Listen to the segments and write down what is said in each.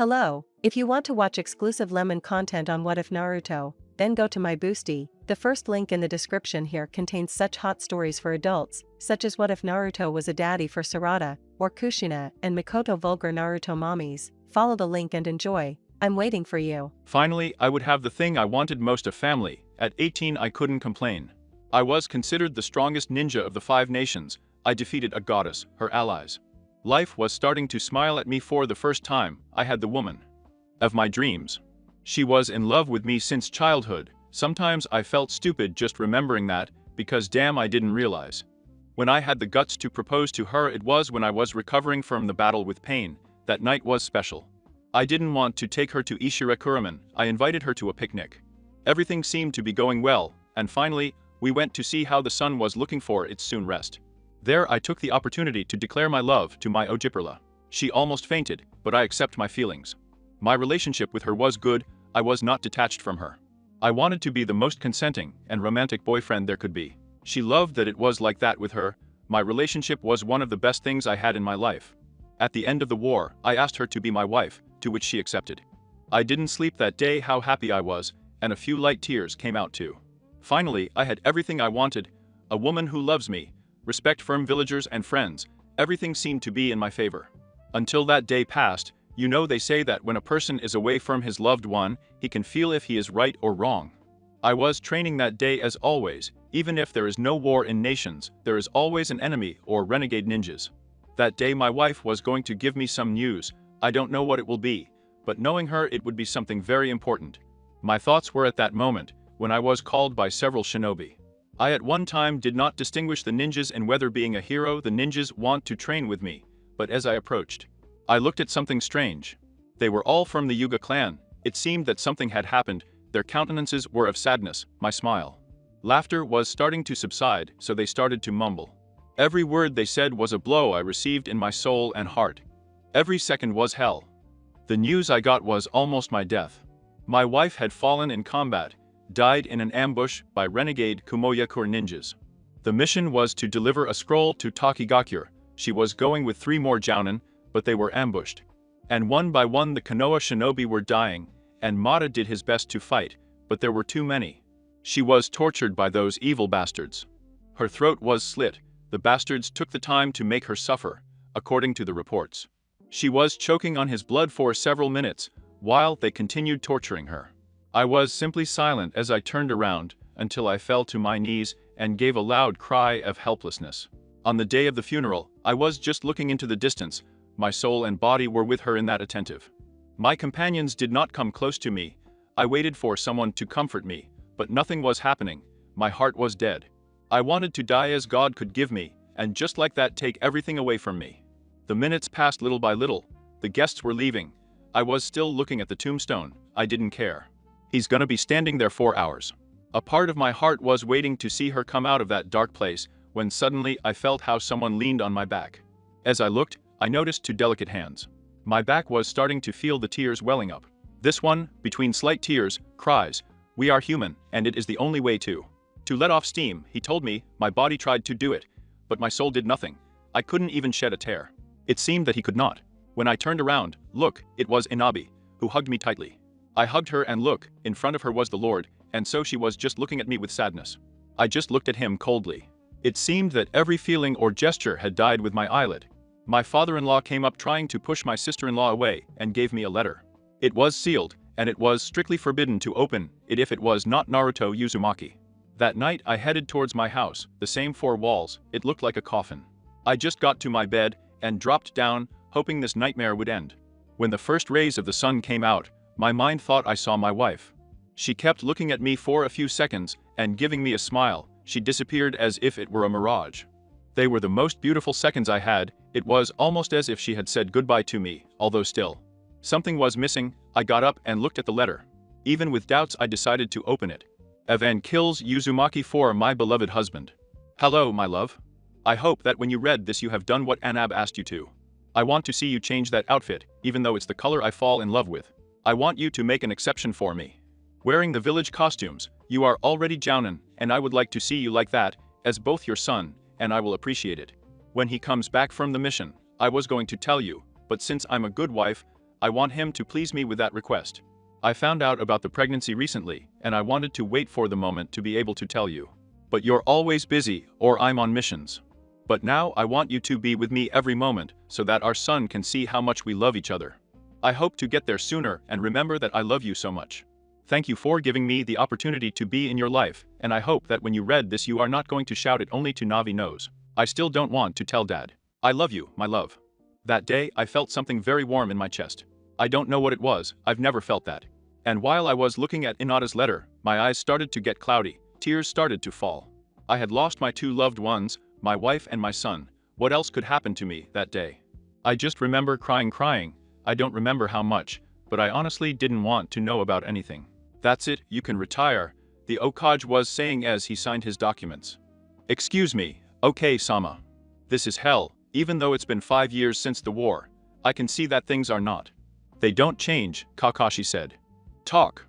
Hello, if you want to watch exclusive lemon content on What If Naruto, then go to my Boosty. The first link in the description here contains such hot stories for adults, such as What If Naruto was a daddy for Sarada, or Kushina and Mikoto vulgar Naruto mommies. Follow the link and enjoy. I'm waiting for you. Finally, I would have the thing I wanted most, a family. At 18 I couldn't complain. I was considered the strongest ninja of the 5 nations. I defeated a goddess, her allies. Life was starting to smile at me for the first time. I had the woman of my dreams. She was in love with me since childhood. Sometimes I felt stupid just remembering that, because damn, I didn't realize. When I had the guts to propose to her, it was when I was recovering from the battle with pain. That night was special. I didn't want to take her to Ishirakuraman. I invited her to a picnic. Everything seemed to be going well, and finally, we went to see how the sun was looking for its soon rest. There I took the opportunity to declare my love to my Ojipperla. She almost fainted, but I accept my feelings. My relationship with her was good. I was not detached from her. I wanted to be the most consenting and romantic boyfriend there could be. She loved that it was like that with her. My relationship was one of the best things I had in my life. At the end of the war, I asked her to be my wife, to which she accepted. I didn't sleep that day, how happy I was, and a few light tears came out too. Finally, I had everything I wanted. A woman who loves me, respect from villagers and friends, everything seemed to be in my favor. Until that day passed. You know, they say that when a person is away from his loved one, he can feel if he is right or wrong. I was training that day as always. Even if there is no war in nations, there is always an enemy or renegade ninjas. That day my wife was going to give me some news. I don't know what it will be, but knowing her, it would be something very important. My thoughts were at that moment, when I was called by several shinobi. I at one time did not distinguish the ninjas and whether being a hero the ninjas want to train with me, but as I approached, I looked at something strange. They were all from the Yuga clan. It seemed that something had happened. Their countenances were of sadness. My smile. Laughter was starting to subside, so they started to mumble. Every word they said was a blow I received in my soul and heart. Every second was hell. The news I got was almost my death. My wife had fallen in combat, died in an ambush by renegade Kumoyakur ninjas. The mission was to deliver a scroll to Takigakure. She was going with 3 more jounin, but they were ambushed. And one by one the Konoha shinobi were dying, and Mata did his best to fight, but there were too many. She was tortured by those evil bastards. Her throat was slit. The bastards took the time to make her suffer, according to the reports. She was choking on his blood for several minutes, while they continued torturing her. I was simply silent as I turned around, until I fell to my knees and gave a loud cry of helplessness. On the day of the funeral, I was just looking into the distance. My soul and body were with her in that attentive. My companions did not come close to me. I waited for someone to comfort me, but nothing was happening. My heart was dead. I wanted to die as God could give me, and just like that take everything away from me. The minutes passed little by little. The guests were leaving. I was still looking at the tombstone. I didn't care. He's gonna be standing there 4 hours. A part of my heart was waiting to see her come out of that dark place, when suddenly I felt how someone leaned on my back. As I looked, I noticed 2 delicate hands. My back was starting to feel the tears welling up. This one, between slight tears, cries, "We are human, and it is the only way to let off steam," he told me. My body tried to do it, but my soul did nothing. I couldn't even shed a tear. It seemed that he could not. When I turned around, look, it was Inabi, who hugged me tightly. I hugged her and look, in front of her was the Lord, and so she was just looking at me with sadness. I just looked at him coldly. It seemed that every feeling or gesture had died with my eyelid. My father-in-law came up trying to push my sister-in-law away and gave me a letter. It was sealed, and it was strictly forbidden to open it if it was not Naruto Uzumaki. That night I headed towards my house, the same 4 walls. It looked like a coffin. I just got to my bed and dropped down, hoping this nightmare would end. When the first rays of the sun came out, my mind thought I saw my wife. She kept looking at me for a few seconds and giving me a smile. She disappeared as if it were a mirage. They were the most beautiful seconds I had. It was almost as if she had said goodbye to me, although still something was missing. I got up and looked at the letter. Even with doubts, I decided to open it. Evan kills Uzumaki for my beloved husband. Hello, my love. I hope that when you read this you have done what Anab asked you to. I want to see you change that outfit, even though it's the color I fall in love with. I want you to make an exception for me. Wearing the village costumes, you are already jounin, and I would like to see you like that, as both your son, and I will appreciate it. When he comes back from the mission, I was going to tell you, but since I'm a good wife, I want him to please me with that request. I found out about the pregnancy recently, and I wanted to wait for the moment to be able to tell you. But you're always busy, or I'm on missions. But now I want you to be with me every moment, so that our son can see how much we love each other. I hope to get there sooner, and remember that I love you so much. Thank you for giving me the opportunity to be in your life, and I hope that when you read this you are not going to shout it only to Navi knows. I still don't want to tell Dad. I love you, my love. That day, I felt something very warm in my chest. I don't know what it was, I've never felt that. And while I was looking at Hinata's letter, my eyes started to get cloudy, tears started to fall. I had lost my two loved ones, my wife and my son. What else could happen to me that day? I just remember crying. I don't remember how much, but I honestly didn't want to know about anything. That's it, you can retire, the Okage was saying as he signed his documents. Excuse me, okay Sama. This is hell, even though it's been 5 years since the war. I can see that things are not. They don't change, Kakashi said. Talk.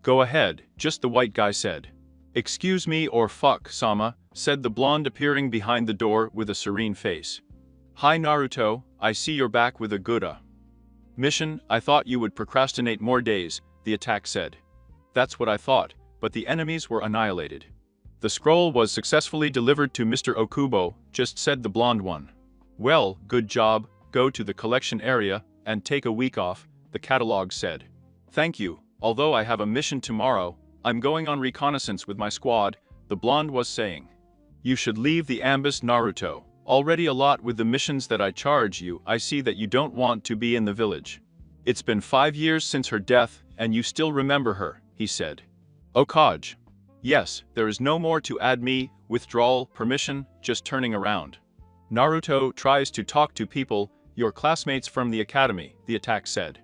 Go ahead, just the white guy said. Excuse me or fuck, Sama, said the blonde appearing behind the door with a serene face. Hi Naruto, I see you're back with a good mission. I thought you would procrastinate more days, the attack said. That's what I thought, but the enemies were annihilated. The scroll was successfully delivered to Mr. Okubo, just said the blonde one. Well, good job, go to the collection area, and take a week off, the catalog said. Thank you, although I have a mission tomorrow, I'm going on reconnaissance with my squad, the blonde was saying. You should leave the ambush Naruto, already a lot with the missions that I charge you. I see that you don't want to be in the village. It's been 5 years since her death, and you still remember her, he said. Okage. Yes, there is no more to add me, withdrawal, permission, just turning around. Naruto tries to talk to people, your classmates from the academy, the attack said.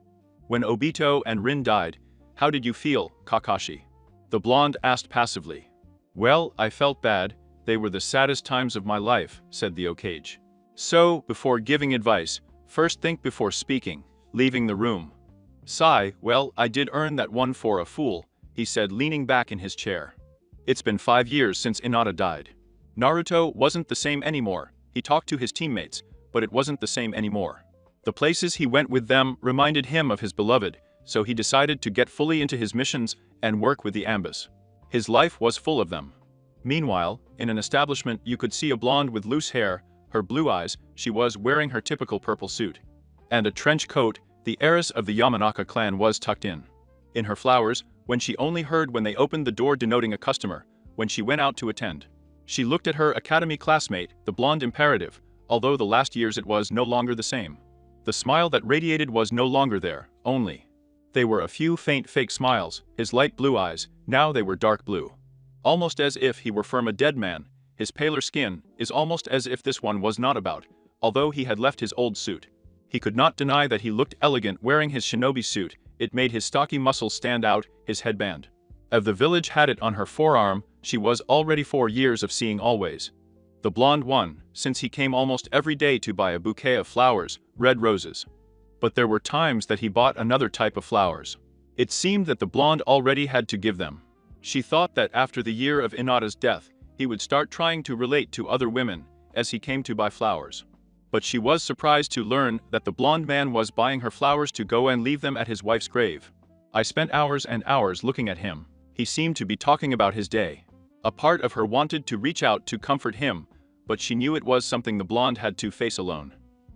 When Obito and Rin died, how did you feel, Kakashi? The blonde asked passively. Well, I felt bad, they were the saddest times of my life, said the Okage. So, before giving advice, first think before speaking, leaving the room. Sigh, well, I did earn that one for a fool, he said leaning back in his chair. It's been 5 years since Hinata died. Naruto wasn't the same anymore, he talked to his teammates, but it wasn't the same anymore. The places he went with them reminded him of his beloved, so he decided to get fully into his missions and work with the ambush. His life was full of them. Meanwhile, in an establishment you could see a blonde with loose hair, her blue eyes, she was wearing her typical purple suit. And a trench coat, the heiress of the Yamanaka clan was tucked in. In her flowers, when she only heard when they opened the door denoting a customer, when she went out to attend. She looked at her academy classmate, the blonde imperative, although the last years it was no longer the same. The smile that radiated was no longer there, only. They were a few faint fake smiles, his light blue eyes, now they were dark blue. Almost as if he were from a dead man, his paler skin is almost as if this one was not about, although he had left his old suit. He could not deny that he looked elegant wearing his shinobi suit, it made his stocky muscles stand out, his headband. Of the village had it on her forearm, she was already 4 years of seeing always. The blonde one, since he came almost every day to buy a bouquet of flowers, red roses. But there were times that he bought another type of flowers. It seemed that the blonde already had to give them. She thought that after the year of Hinata's death, he would start trying to relate to other women, as he came to buy flowers. But she was surprised to learn that the blonde man was buying her flowers to go and leave them at his wife's grave. I spent hours and hours looking at him. He seemed to be talking about his day. A part of her wanted to reach out to comfort him, but she knew it was something the blonde had to face alone.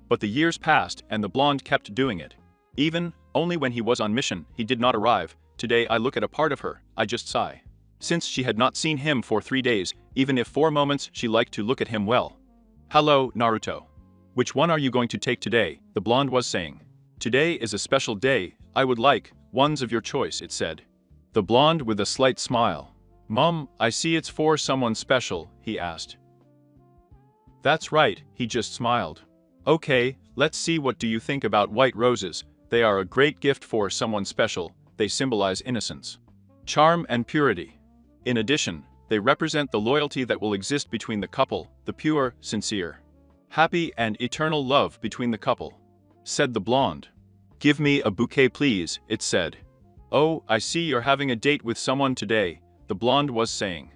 But the years passed and the blonde kept doing it. Even, only when he was on mission, he did not arrive. Today I look at a part of her, I just sigh. Since she had not seen him for 3 days, even if 4 moments she liked to look at him well. Hello, Naruto. Which one are you going to take today? The blonde was saying. Today is a special day, I would like ones of your choice, it said. The blonde with a slight smile. Mom, I see it's for someone special, he asked. That's right, he just smiled. Okay, let's see, what do you think about white roses? They are a great gift for someone special, they symbolize innocence, charm and purity. In addition, they represent the loyalty that will exist between the couple, the pure, sincere, happy and eternal love between the couple, said the blonde. Give me a bouquet please, it said. Oh, I see you're having a date with someone today, the blonde was saying.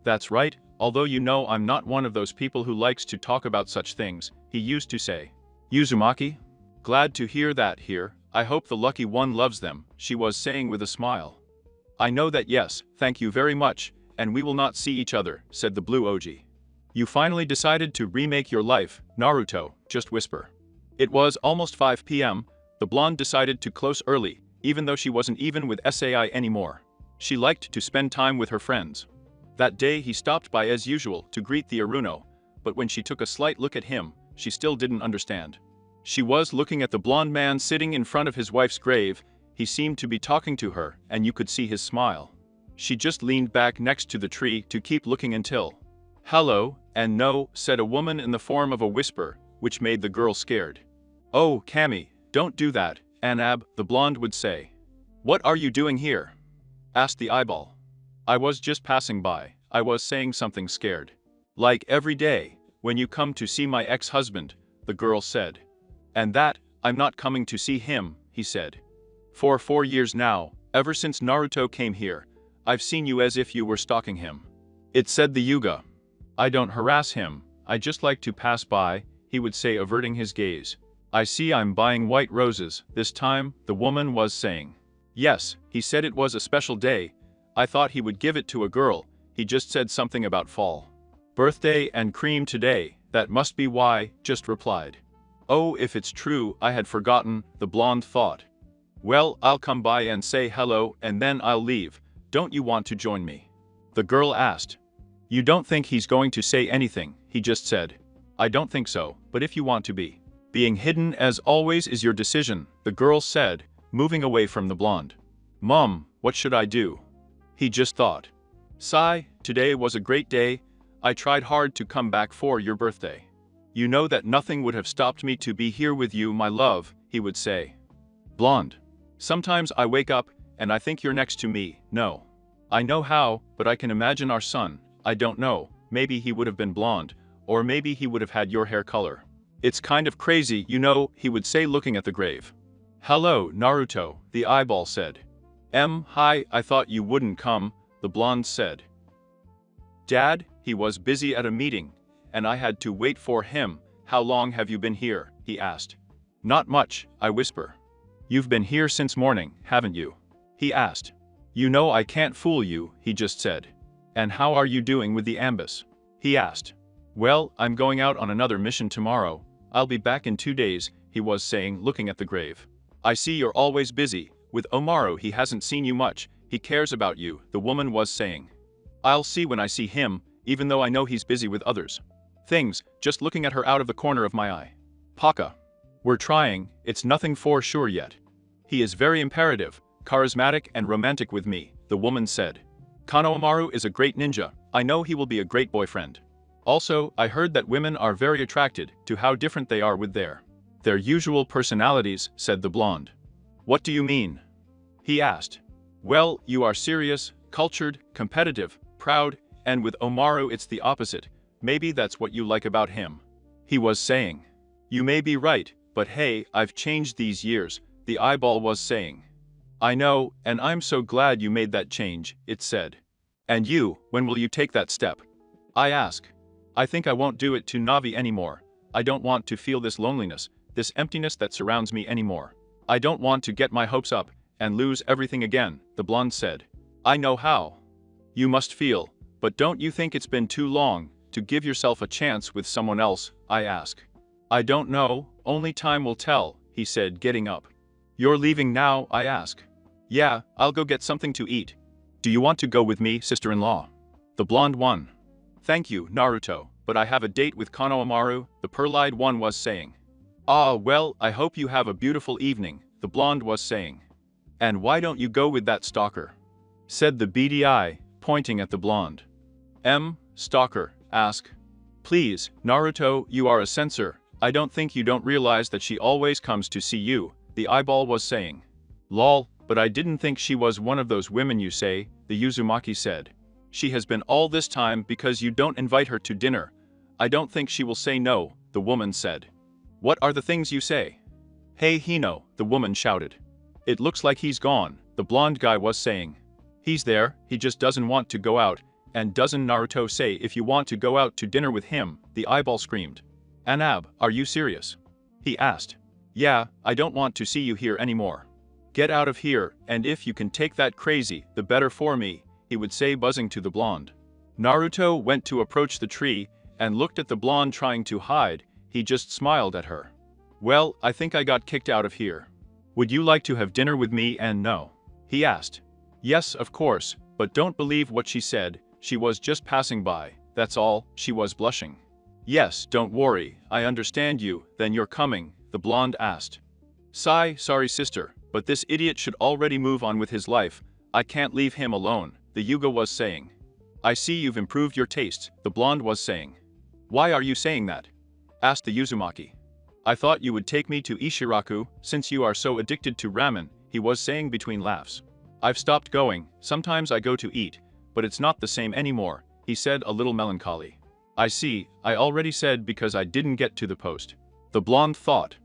That's right, although you know I'm not one of those people who likes to talk about such things, he used to say. Uzumaki? Glad to hear that here, I hope the lucky one loves them, she was saying with a smile. I know that yes, thank you very much, and we will not see each other, said the blue Oji. You finally decided to remake your life, Naruto, just whisper. It was almost 5 p.m, the blonde decided to close early, even though she wasn't even with Sai anymore. She liked to spend time with her friends. That day he stopped by as usual to greet the Aruno, but when she took a slight look at him, she still didn't understand. She was looking at the blonde man sitting in front of his wife's grave. He seemed to be talking to her, and you could see his smile. She just leaned back next to the tree to keep looking until, "Hello," and "No," said a woman in the form of a whisper, which made the girl scared. "Oh, Cammy, don't do that, Anab," the blonde would say. "What are you doing here?" asked the eyeball. "I was just passing by, I was saying something scared. Like every day, when you come to see my ex-husband," the girl said. "And that, I'm not coming to see him," he said. "For 4 years now, ever since Naruto came here, I've seen you as if you were stalking him." It said the Yuga. "I don't harass him, I just like to pass by," he would say, averting his gaze. "I see I'm buying white roses this time," the woman was saying. "Yes, he said it was a special day. I thought he would give it to a girl, he just said something about fall. Birthday and cream today, that must be why," just replied. "Oh, if it's true, I had forgotten," the blonde thought. "Well, I'll come by and say hello and then I'll leave. Don't you want to join me?" the girl asked. "You don't think he's going to say anything," he just said. "I don't think so, but if you want to be. Being hidden as always is your decision," the girl said, moving away from the blonde. "Mom, what should I do?" he just thought. "Sigh, today was a great day. I tried hard to come back for your birthday. You know that nothing would have stopped me to be here with you, my love," he would say. "Blonde. Sometimes I wake up, and I think you're next to me, no. I know how, but I can imagine our son, I don't know, maybe he would have been blonde, or maybe he would have had your hair color. It's kind of crazy, you know," he would say looking at the grave. "Hello, Naruto," the eyeball said. Hi, I thought you wouldn't come," the blonde said. "Dad, he was busy at a meeting, and I had to wait for him. How long have you been here?" he asked. "Not much," I whisper. "You've been here since morning, haven't you?" he asked. "You know I can't fool you," he just said. "And how are you doing with the Ambus?" he asked. "Well, I'm going out on another mission tomorrow. I'll be back in 2 days," he was saying, looking at the grave. "I see you're always busy. With Omaru he hasn't seen you much, he cares about you," the woman was saying. "I'll see when I see him, even though I know he's busy with others. Things," just looking at her out of the corner of my eye. "Paka. We're trying, it's nothing for sure yet. He is very imperative, charismatic and romantic with me," the woman said. "Kanoamaru is a great ninja, I know he will be a great boyfriend. Also, I heard that women are very attracted to how different they are with their usual personalities," said the blonde. "What do you mean?" he asked. "Well, you are serious, cultured, competitive, proud, and with Omaru it's the opposite. Maybe that's what you like about him," he was saying. "You may be right, but hey, I've changed these years," the eyeball was saying. "I know, and I'm so glad you made that change," it said. "And you, when will you take that step?" I asked. "I think I won't do it to Navi anymore. I don't want to feel this loneliness, this emptiness that surrounds me anymore. I don't want to get my hopes up and lose everything again," the blonde said. "I know how you must feel, but don't you think it's been too long to give yourself a chance with someone else?" I asked. "I don't know, only time will tell," he said, getting up. "You're leaving now?" I asked. "Yeah, I'll go get something to eat. Do you want to go with me, sister-in-law?" The blonde one. "Thank you, Naruto, but I have a date with Konohamaru," the pearl-eyed one was saying. "Ah, well, I hope you have a beautiful evening," the blonde was saying. "And why don't you go with that stalker?" said the beady eye, pointing at the blonde. Stalker, ask. "Please, Naruto, you are a censor, I don't think you don't realize that she always comes to see you," the eyeball was saying. "Lol, but I didn't think she was one of those women you say," the Uzumaki said. "She has been all this time because you don't invite her to dinner. I don't think she will say no," the woman said. "What are the things you say?" "Hey Hino," the woman shouted. "It looks like he's gone," the blonde guy was saying. "He's there, he just doesn't want to go out, and doesn't Naruto say if you want to go out to dinner with him," the eyeball screamed. "Anab, are you serious?" he asked. Yeah, I don't want to see you here anymore. Get out of here, and if you can take that crazy, the better for me, he would say, buzzing to the blonde. Naruto went to approach the tree and looked at the blonde trying to hide. He just smiled at her. Well, I think I got kicked out of here. Would you like to have dinner with me and no? He asked. Yes, of course, but don't believe what she said, she was just passing by, that's all, she was blushing. Yes, don't worry, I understand you, then you're coming, the blonde asked. Sigh, sorry sister, but this idiot should already move on with his life, I can't leave him alone, the Yuga was saying. I see you've improved your tastes, the blonde was saying. Why are you saying that? Asked the Uzumaki. I thought you would take me to Ishiraku, since you are so addicted to ramen, he was saying between laughs. I've stopped going, sometimes I go to eat, but it's not the same anymore, he said, a little melancholy. I see, I already said because I didn't get to the post. The blonde thought.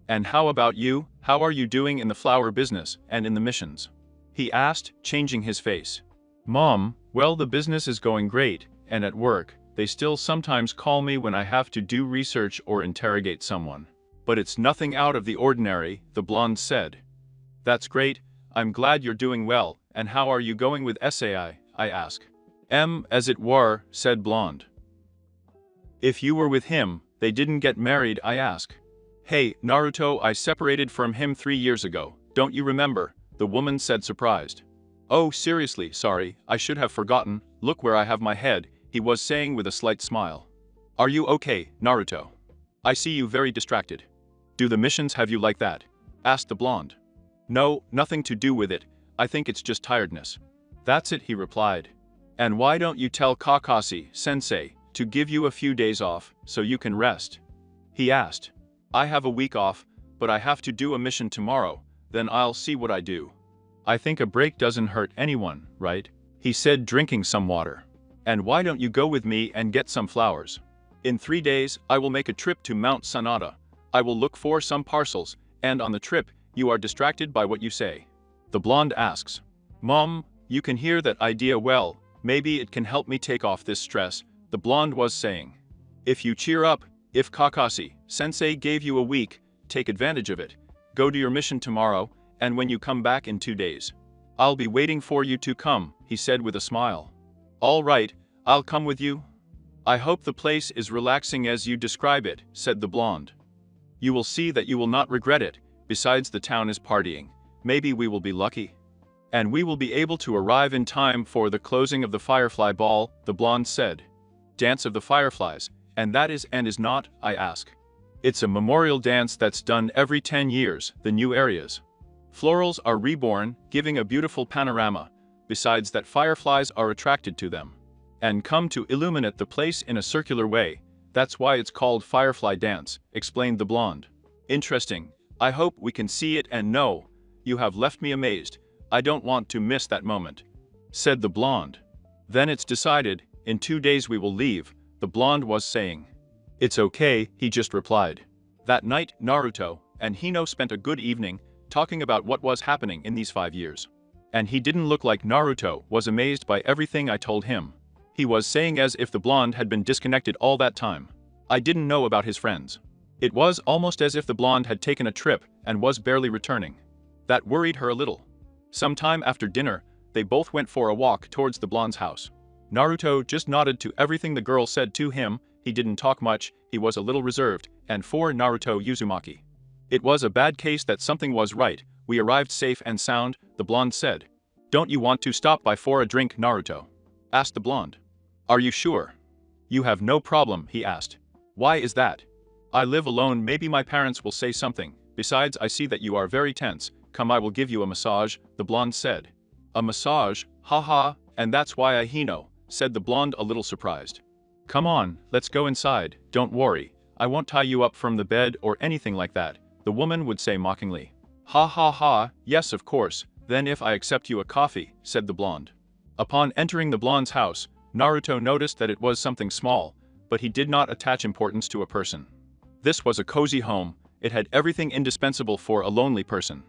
And how about you, how are you doing in the flower business and in the missions? He asked, changing his face. Mom, well, the business is going great, and at work, they still sometimes call me when I have to do research or interrogate someone. But it's nothing out of the ordinary, the blonde said. That's great, I'm glad you're doing well, and how are you going with SAI, I ask. As it were, said blonde. If you were with him, they didn't get married, I ask. Hey, Naruto, I separated from him 3 years ago, don't you remember? The woman said, surprised. Oh, seriously, sorry, I should have forgotten, look where I have my head, he was saying with a slight smile. Are you okay, Naruto? I see you very distracted. Do the missions have you like that? Asked the blonde. No, nothing to do with it, I think it's just tiredness. That's it, he replied. And why don't you tell Kakashi-sensei to give you a few days off, so you can rest? He asked. I have a week off, but I have to do a mission tomorrow, then I'll see what I do. I think a break doesn't hurt anyone, right? He said, drinking some water. And why don't you go with me and get some flowers? In 3 days, I will make a trip to Mount Sanada. I will look for some parcels, and on the trip, you are distracted by what you say. The blonde asks. Mom, you can hear that idea well, maybe it can help me take off this stress, the blonde was saying. If you cheer up, if Kakashi-sensei gave you a week, take advantage of it. Go to your mission tomorrow, and when you come back in 2 days. I'll be waiting for you to come, he said with a smile. All right, I'll come with you. I hope the place is relaxing as you describe it, said the blonde. You will see that you will not regret it, besides the town is partying. Maybe we will be lucky. And we will be able to arrive in time for the closing of the Firefly Ball, the blonde said. Dance of the Fireflies, and that is and is not, I ask. It's a memorial dance that's done every 10 years, the new areas. Florals are reborn, giving a beautiful panorama, besides that fireflies are attracted to them. And come to illuminate the place in a circular way, that's why it's called Firefly Dance, explained the blonde. Interesting, I hope we can see it and know, you have left me amazed, I don't want to miss that moment, said the blonde. Then it's decided, in 2 days we will leave, the blonde was saying. It's okay, he just replied. That night, Naruto and Hino spent a good evening, talking about what was happening in these 5 years. And he didn't look like Naruto was amazed by everything I told him. He was saying as if the blonde had been disconnected all that time. I didn't know about his friends. It was almost as if the blonde had taken a trip and was barely returning. That worried her a little. Sometime after dinner, they both went for a walk towards the blonde's house. Naruto just nodded to everything the girl said to him, he didn't talk much, he was a little reserved, and for Naruto Uzumaki. It was a bad case that something was right, we arrived safe and sound, the blonde said. Don't you want to stop by for a drink, Naruto? Asked the blonde. Are you sure? You have no problem, he asked. Why is that? I live alone, maybe my parents will say something, besides I see that you are very tense, come I will give you a massage, the blonde said. A massage, haha, and that's why I Hino, said the blonde a little surprised. Come on, let's go inside, don't worry, I won't tie you up from the bed or anything like that, the woman would say mockingly. Ha ha ha, yes of course, then if I accept you a coffee, said the blonde. Upon entering the blonde's house, Naruto noticed that it was something small, but he did not attach importance to a person. This was a cozy home, it had everything indispensable for a lonely person.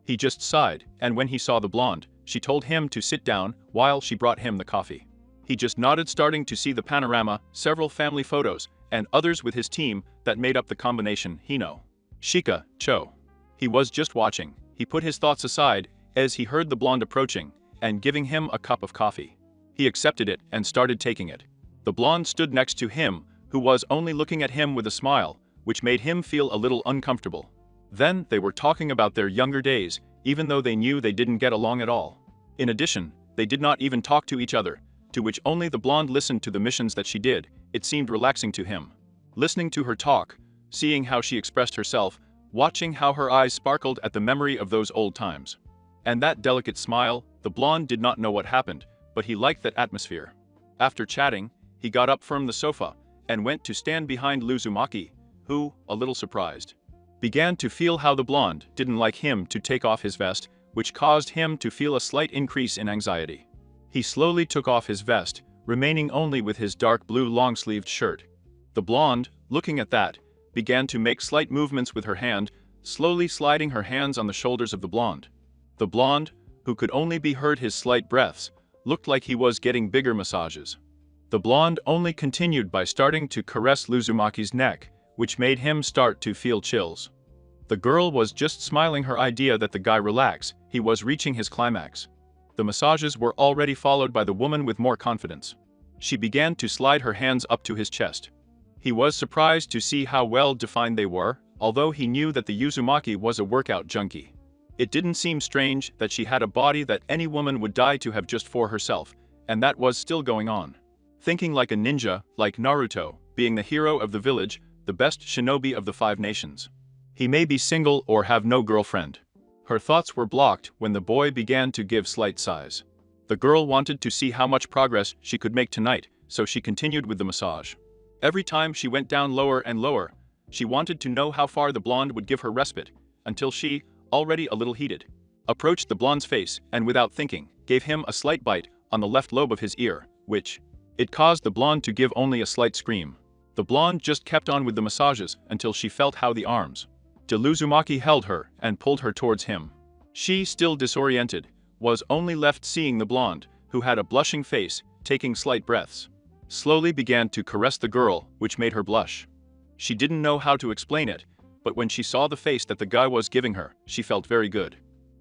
He just sighed, and when he saw the blonde, she told him to sit down while she brought him the coffee. He just nodded, starting to see the panorama, several family photos, and others with his team that made up the combination Hino. Shika, Cho. He was just watching. He put his thoughts aside as he heard the blonde approaching and giving him a cup of coffee. He accepted it and started taking it. The blonde stood next to him, who was only looking at him with a smile, which made him feel a little uncomfortable. Then they were talking about their younger days, even though they knew they didn't get along at all. In addition, they did not even talk to each other, to which only the blonde listened to the missions that she did. It seemed relaxing to him. Listening to her talk, seeing how she expressed herself, watching how her eyes sparkled at the memory of those old times. And that delicate smile, the blonde did not know what happened, but he liked that atmosphere. After chatting, he got up from the sofa and went to stand behind Uzumaki, who, a little surprised, began to feel how the blonde didn't like him to take off his vest, which caused him to feel a slight increase in anxiety. He slowly took off his vest, remaining only with his dark blue long-sleeved shirt. The blonde, looking at that, began to make slight movements with her hand, slowly sliding her hands on the shoulders of the blonde. The blonde, who could only be heard his slight breaths, looked like he was getting bigger massages. The blonde only continued by starting to caress Uzumaki's neck, which made him start to feel chills. The girl was just smiling her idea that the guy relax, he was reaching his climax. The massages were already followed by the woman with more confidence. She began to slide her hands up to his chest. He was surprised to see how well defined they were, although he knew that the Uzumaki was a workout junkie. It didn't seem strange that she had a body that any woman would die to have just for herself, and that was still going on. Thinking like a ninja, like Naruto, being the hero of the village, the best shinobi of the 5 nations. He may be single or have no girlfriend. Her thoughts were blocked when the boy began to give slight sighs. The girl wanted to see how much progress she could make tonight, so she continued with the massage. Every time she went down lower and lower, she wanted to know how far the blonde would give her respite, until she, already a little heated, approached the blonde's face and without thinking, gave him a slight bite on the left lobe of his ear, which, it caused the blonde to give only a slight scream. The blonde just kept on with the massages until she felt how the arms de Uzumaki held her and pulled her towards him. She, still disoriented, was only left seeing the blonde, who had a blushing face, taking slight breaths, slowly began to caress the girl, which made her blush. She didn't know how to explain it, but when she saw the face that the guy was giving her, she felt very good.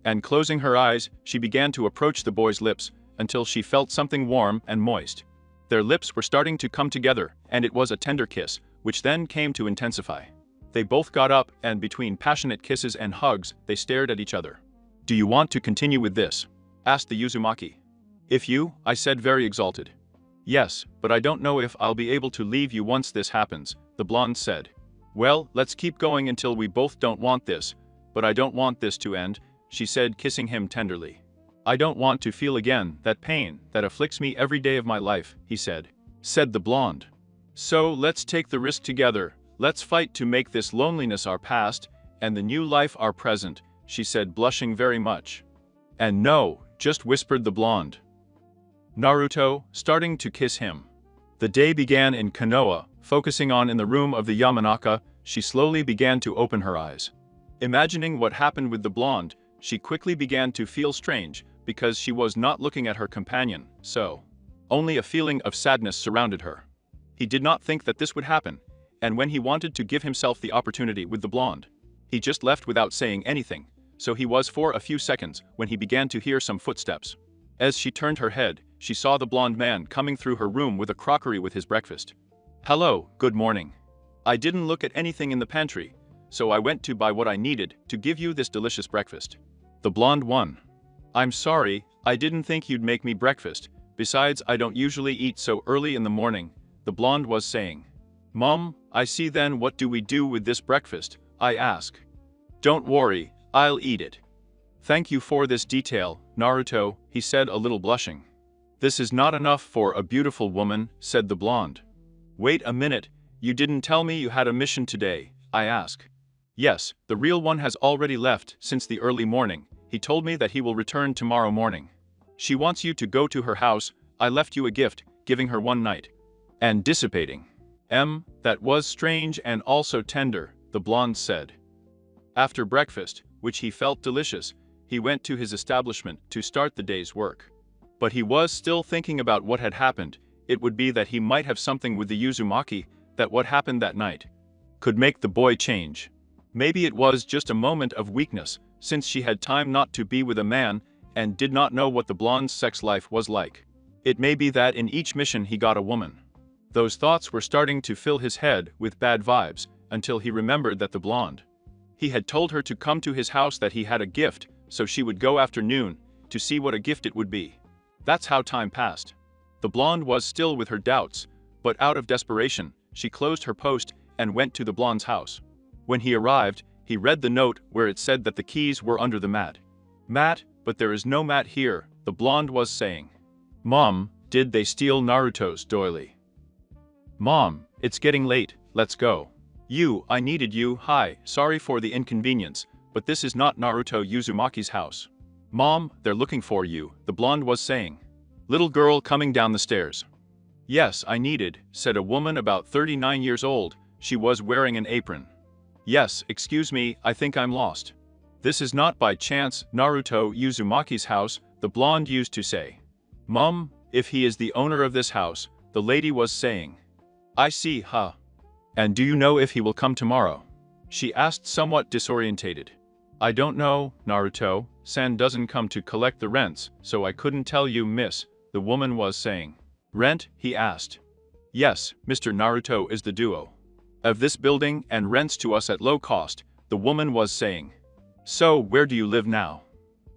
And closing her eyes, she began to approach the boy's lips, until she felt something warm and moist. Their lips were starting to come together, and it was a tender kiss, which then came to intensify. They both got up, and between passionate kisses and hugs, they stared at each other. "Do you want to continue with this?" asked the Uzumaki. I said, very exalted. "Yes, but I don't know if I'll be able to leave you once this happens," the blonde said. "Well, let's keep going until we both don't want this, but I don't want this to end," she said, kissing him tenderly. "I don't want to feel again that pain that afflicts me every day of my life," he said the blonde. "So let's take the risk together, let's fight to make this loneliness our past, and the new life our present," she said, blushing very much. "And no," just whispered the blonde. Naruto, starting to kiss him. The day began in Konoha, focusing on in the room of the Yamanaka, she slowly began to open her eyes. Imagining what happened with the blonde, she quickly began to feel strange, because she was not looking at her companion, so only a feeling of sadness surrounded her. He did not think that this would happen, and when he wanted to give himself the opportunity with the blonde, he just left without saying anything, so he was for a few seconds when he began to hear some footsteps. As she turned her head, she saw the blonde man coming through her room with a crockery with his breakfast. "Hello, good morning. I didn't look at anything in the pantry, so I went to buy what I needed to give you this delicious breakfast." The blonde one. "I'm sorry, I didn't think you'd make me breakfast, besides I don't usually eat so early in the morning," the blonde was saying. "Mom, I see, then what do we do with this breakfast?" I ask. "Don't worry, I'll eat it." "Thank you for this detail, Naruto," he said, a little blushing. "This is not enough for a beautiful woman," said the blonde. "Wait a minute, you didn't tell me you had a mission today," I ask. "Yes, the real one has already left since the early morning. He told me that he will return tomorrow morning. She wants you to go to her house. I left you a gift, giving her one night and dissipating." That was strange and also tender," the blonde said. After breakfast, which he felt delicious, he went to his establishment to start the day's work. But he was still thinking about what had happened. It would be that he might have something with the Uzumaki, that what happened that night could make the boy change. Maybe it was just a moment of weakness, since she had time not to be with a man and did not know what the blonde's sex life was like. It may be that in each mission he got a woman. Those thoughts were starting to fill his head with bad vibes until he remembered that the blonde. He had told her to come to his house, that he had a gift, so she would go after noon to see what a gift it would be. That's how time passed. The blonde was still with her doubts, but out of desperation, she closed her post and went to the blonde's house. When he arrived, he read the note where it said that the keys were under the mat. "Mat, but there is no mat here," the blonde was saying. "Mom, did they steal Naruto's doily?" "Mom, it's getting late, let's go." I needed you, hi, sorry for the inconvenience, but this is not Naruto Uzumaki's house." "Mom, they're looking for you," the blonde was saying. Little girl coming down the stairs. "Yes, I needed," said a woman about 39 years old, she was wearing an apron. "Yes, excuse me, I think I'm lost." "This is not by chance Naruto Uzumaki's house," the blonde used to say. "Mum, if he is the owner of this house," the lady was saying. "I see, huh? And do you know if he will come tomorrow?" she asked, somewhat disorientated. "I don't know, Naruto-san doesn't come to collect the rents, so I couldn't tell you, miss," the woman was saying. "Rent?" he asked. "Yes, Mr. Naruto is the duo of this building and rents to us at low cost," the woman was saying. "So, where do you live now?"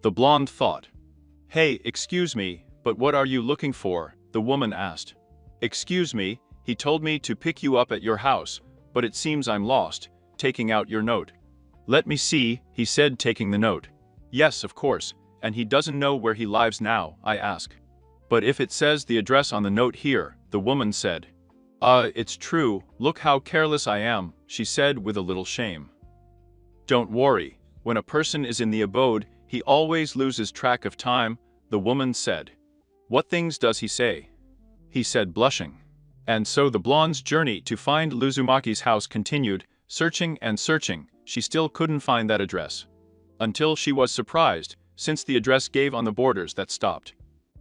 the blonde thought. "Hey, excuse me, but what are you looking for?" the woman asked. "Excuse me, he told me to pick you up at your house, but it seems I'm lost," taking out your note. "Let me see," he said, taking the note. "Yes, of course, and he doesn't know where he lives now, I ask." "But if it says the address on the note here," the woman said. It's true, look how careless I am," she said with a little shame. "Don't worry, when a person is in the abode, he always loses track of time," the woman said. "What things does he say?" he said, blushing. And so the blonde's journey to find Uzumaki's house continued, searching and searching, she still couldn't find that address. Until she was surprised, since the address gave on the borders that stopped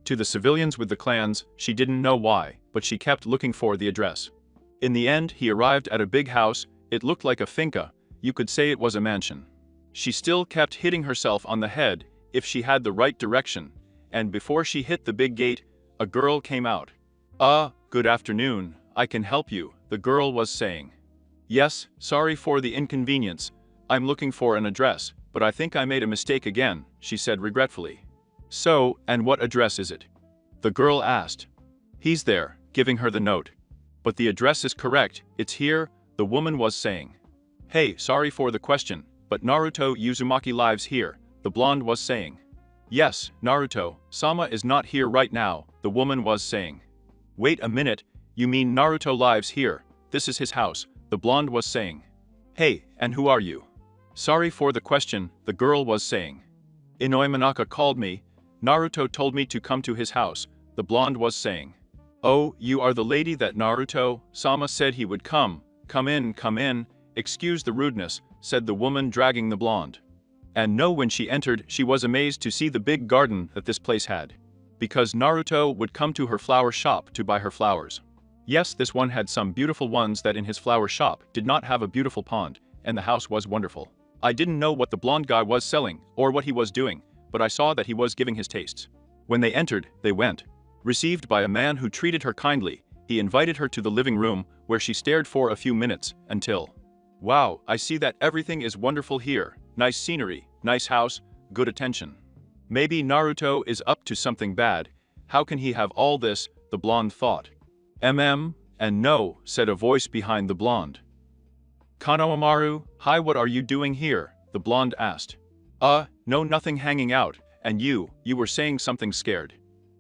to the civilians with the clans, she didn't know why, but she kept looking for the address. In the end, he arrived at a big house, it looked like a finca, you could say it was a mansion. She still kept hitting herself on the head, if she had the right direction, and before she hit the big gate, a girl came out. Good afternoon, I can help you," the girl was saying. "Yes, sorry for the inconvenience, I'm looking for an address, but I think I made a mistake again," she said regretfully. "So, and what address is it?" the girl asked. "He's there," giving her the note. "But the address is correct, it's here," the woman was saying. "Hey, sorry for the question, but Naruto Uzumaki lives here," the blonde was saying. "Yes, Naruto-sama is not here right now," the woman was saying. "Wait a minute, you mean Naruto lives here, this is his house," the blonde was saying. "Hey, and who are you?" "Sorry for the question," the girl was saying. "Inoue called me, Naruto told me to come to his house," the blonde was saying. "Oh, you are the lady that Naruto-sama said he would come in, excuse the rudeness," said the woman, dragging the blonde. And when she entered, she was amazed to see the big garden that this place had. Because Naruto would come to her flower shop to buy her flowers. Yes, this one had some beautiful ones that in his flower shop did not have a beautiful pond, and the house was wonderful. I didn't know what the blonde guy was selling, or what he was doing, but I saw that he was giving his tastes. When they entered, they went. Received by a man who treated her kindly, he invited her to the living room, where she stared for a few minutes, until, "Wow, I see that everything is wonderful here, nice scenery, nice house, good attention. Maybe Naruto is up to something bad, how can he have all this," the blonde thought. And no, said a voice behind the blonde. "Kanoamaru, hi, what are you doing here?" the blonde asked. No, nothing, hanging out, and you were saying something scared."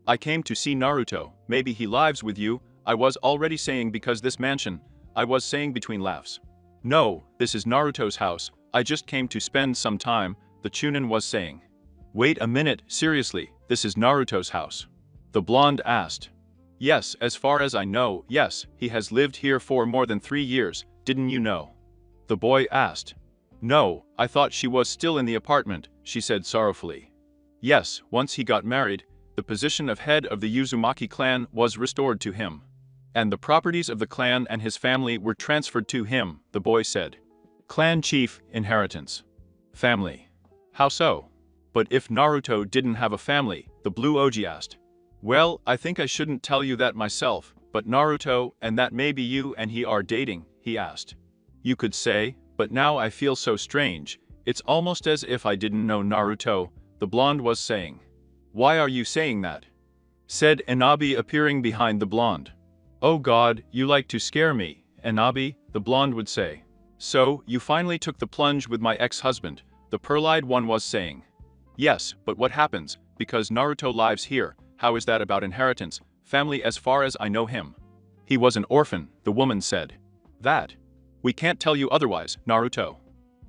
"I came to see Naruto, maybe he lives with you," I was already saying, because this mansion, I was saying between laughs. "No, this is Naruto's house, I just came to spend some time," the Chunin was saying. "Wait a minute, seriously, this is Naruto's house?" the blonde asked. "Yes, as far as I know, yes, he has lived here for more than 3 years, didn't you know?" the boy asked. "No, I thought she was still in the apartment," she said sorrowfully. "Yes, once he got married, the position of head of the Uzumaki clan was restored to him. And the properties of the clan and his family were transferred to him," the boy said. Clan chief, inheritance. Family. How so? But if Naruto didn't have a family, the blue Oji asked. Well, I think I shouldn't tell you that myself, but Naruto and that maybe you and he are dating, he asked. You could say, but now I feel so strange, it's almost as if I didn't know Naruto, the blonde was saying. Why are you saying that? Said Inabi appearing behind the blonde. Oh God, you like to scare me, Inabi, the blonde would say. So, you finally took the plunge with my ex-husband, the pearl-eyed one was saying. Yes, but what happens, because Naruto lives here, how is that about inheritance, family as far as I know him? He was an orphan, the woman said. That. We can't tell you otherwise, Naruto.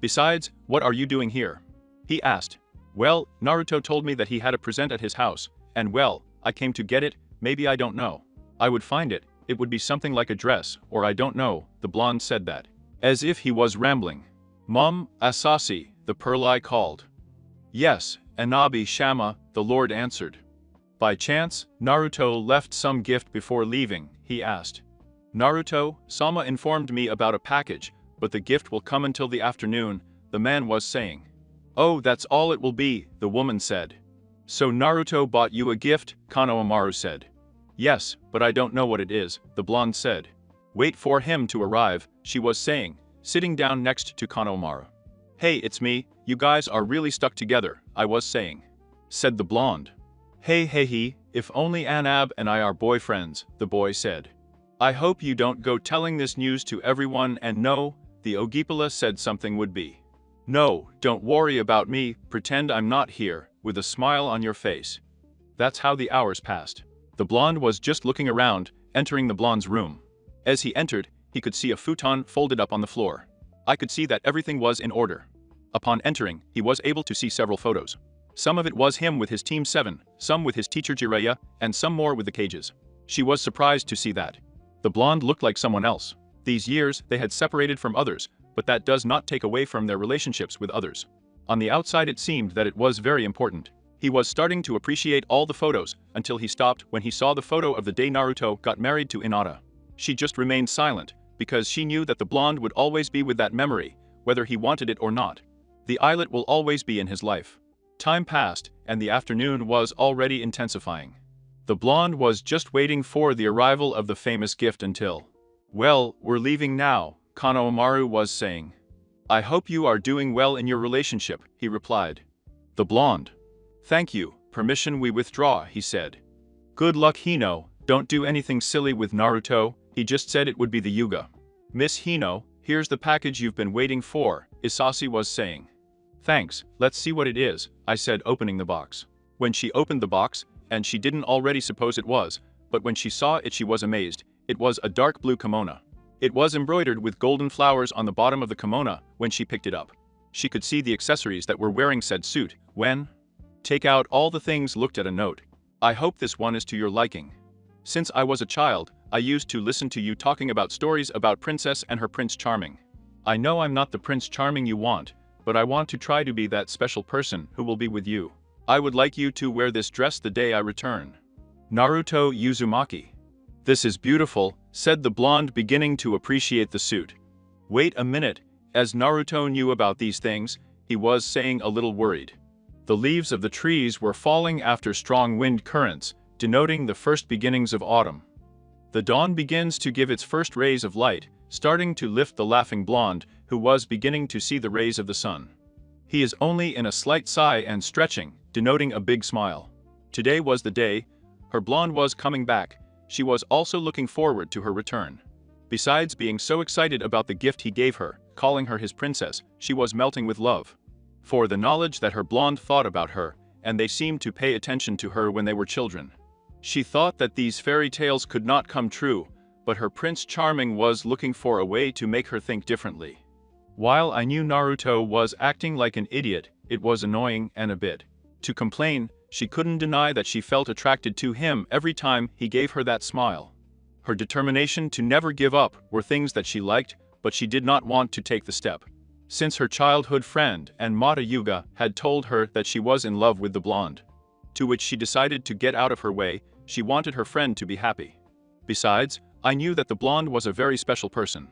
Besides, what are you doing here? He asked. Well, Naruto told me that he had a present at his house, and well, I came to get it, maybe I don't know. I would find it, it would be something like a dress, or I don't know, the blonde said that. As if he was rambling. Mom, Asasi, the pearl-eye called. Yes, Inabi Shama, the lord answered. By chance, Naruto left some gift before leaving, he asked. Naruto, Sama informed me about a package, but the gift will come until the afternoon, the man was saying. Oh, that's all it will be, the woman said. So Naruto bought you a gift, Konohamaru said. Yes, but I don't know what it is, the blonde said. Wait for him to arrive, she was saying, sitting down next to Konohamaru. Hey, it's me, you guys are really stuck together, I was saying. Said the blonde. Hey, if only Anab and I are boyfriends, the boy said. I hope you don't go telling this news to everyone and no, the Ogipala said something would be. No, don't worry about me, pretend I'm not here, with a smile on your face. That's how the hours passed. The blonde was just looking around, entering the blonde's room. As he entered, he could see a futon folded up on the floor. I could see that everything was in order. Upon entering, he was able to see several photos. Some of it was him with his Team 7, some with his teacher Jiraiya, and some more with the cages. She was surprised to see that. The blonde looked like someone else. These years, they had separated from others, but that does not take away from their relationships with others. On the outside it seemed that it was very important. He was starting to appreciate all the photos, until he stopped when he saw the photo of the day Naruto got married to Hinata. She just remained silent, because she knew that the blonde would always be with that memory, whether he wanted it or not. The islet will always be in his life. Time passed, and the afternoon was already intensifying. The blonde was just waiting for the arrival of the famous gift until. Well, we're leaving now, Konohamaru was saying. I hope you are doing well in your relationship, he replied. The blonde. Thank you, permission we withdraw, he said. Good luck Hino, don't do anything silly with Naruto, he just said it would be the Yuga. Miss Hino, here's the package you've been waiting for, Isasi was saying. Thanks, let's see what it is, I said opening the box. When she opened the box, and she didn't already suppose it was, but when she saw it she was amazed, it was a dark blue kimono. It was embroidered with golden flowers on the bottom of the kimono when she picked it up. She could see the accessories that were wearing said suit, when? Take out all the things looked at a note. I hope this one is to your liking. Since I was a child, I used to listen to you talking about stories about Princess and her Prince Charming. I know I'm not the Prince Charming you want, but I want to try to be that special person who will be with you. I would like you to wear this dress the day I return. Naruto Uzumaki. This is beautiful, said the blonde beginning to appreciate the suit. Wait a minute, as Naruto knew about these things, he was saying a little worried. The leaves of the trees were falling after strong wind currents, denoting the first beginnings of autumn. The dawn begins to give its first rays of light, starting to lift the laughing blonde, who was beginning to see the rays of the sun. He is only in a slight sigh and stretching, denoting a big smile. Today was the day. Her blonde was coming back. She was also looking forward to her return. Besides being so excited about the gift he gave her, calling her his princess, she was melting with love. For the knowledge that her blonde thought about her, and they seemed to pay attention to her when they were children. She thought that these fairy tales could not come true, but her Prince Charming was looking for a way to make her think differently. While I knew Naruto was acting like an idiot, it was annoying and a bit. To complain, she couldn't deny that she felt attracted to him every time he gave her that smile. Her determination to never give up were things that she liked, but she did not want to take the step. Since her childhood friend and Mata Yuga had told her that she was in love with the blonde. To which she decided to get out of her way, she wanted her friend to be happy. Besides, I knew that the blonde was a very special person.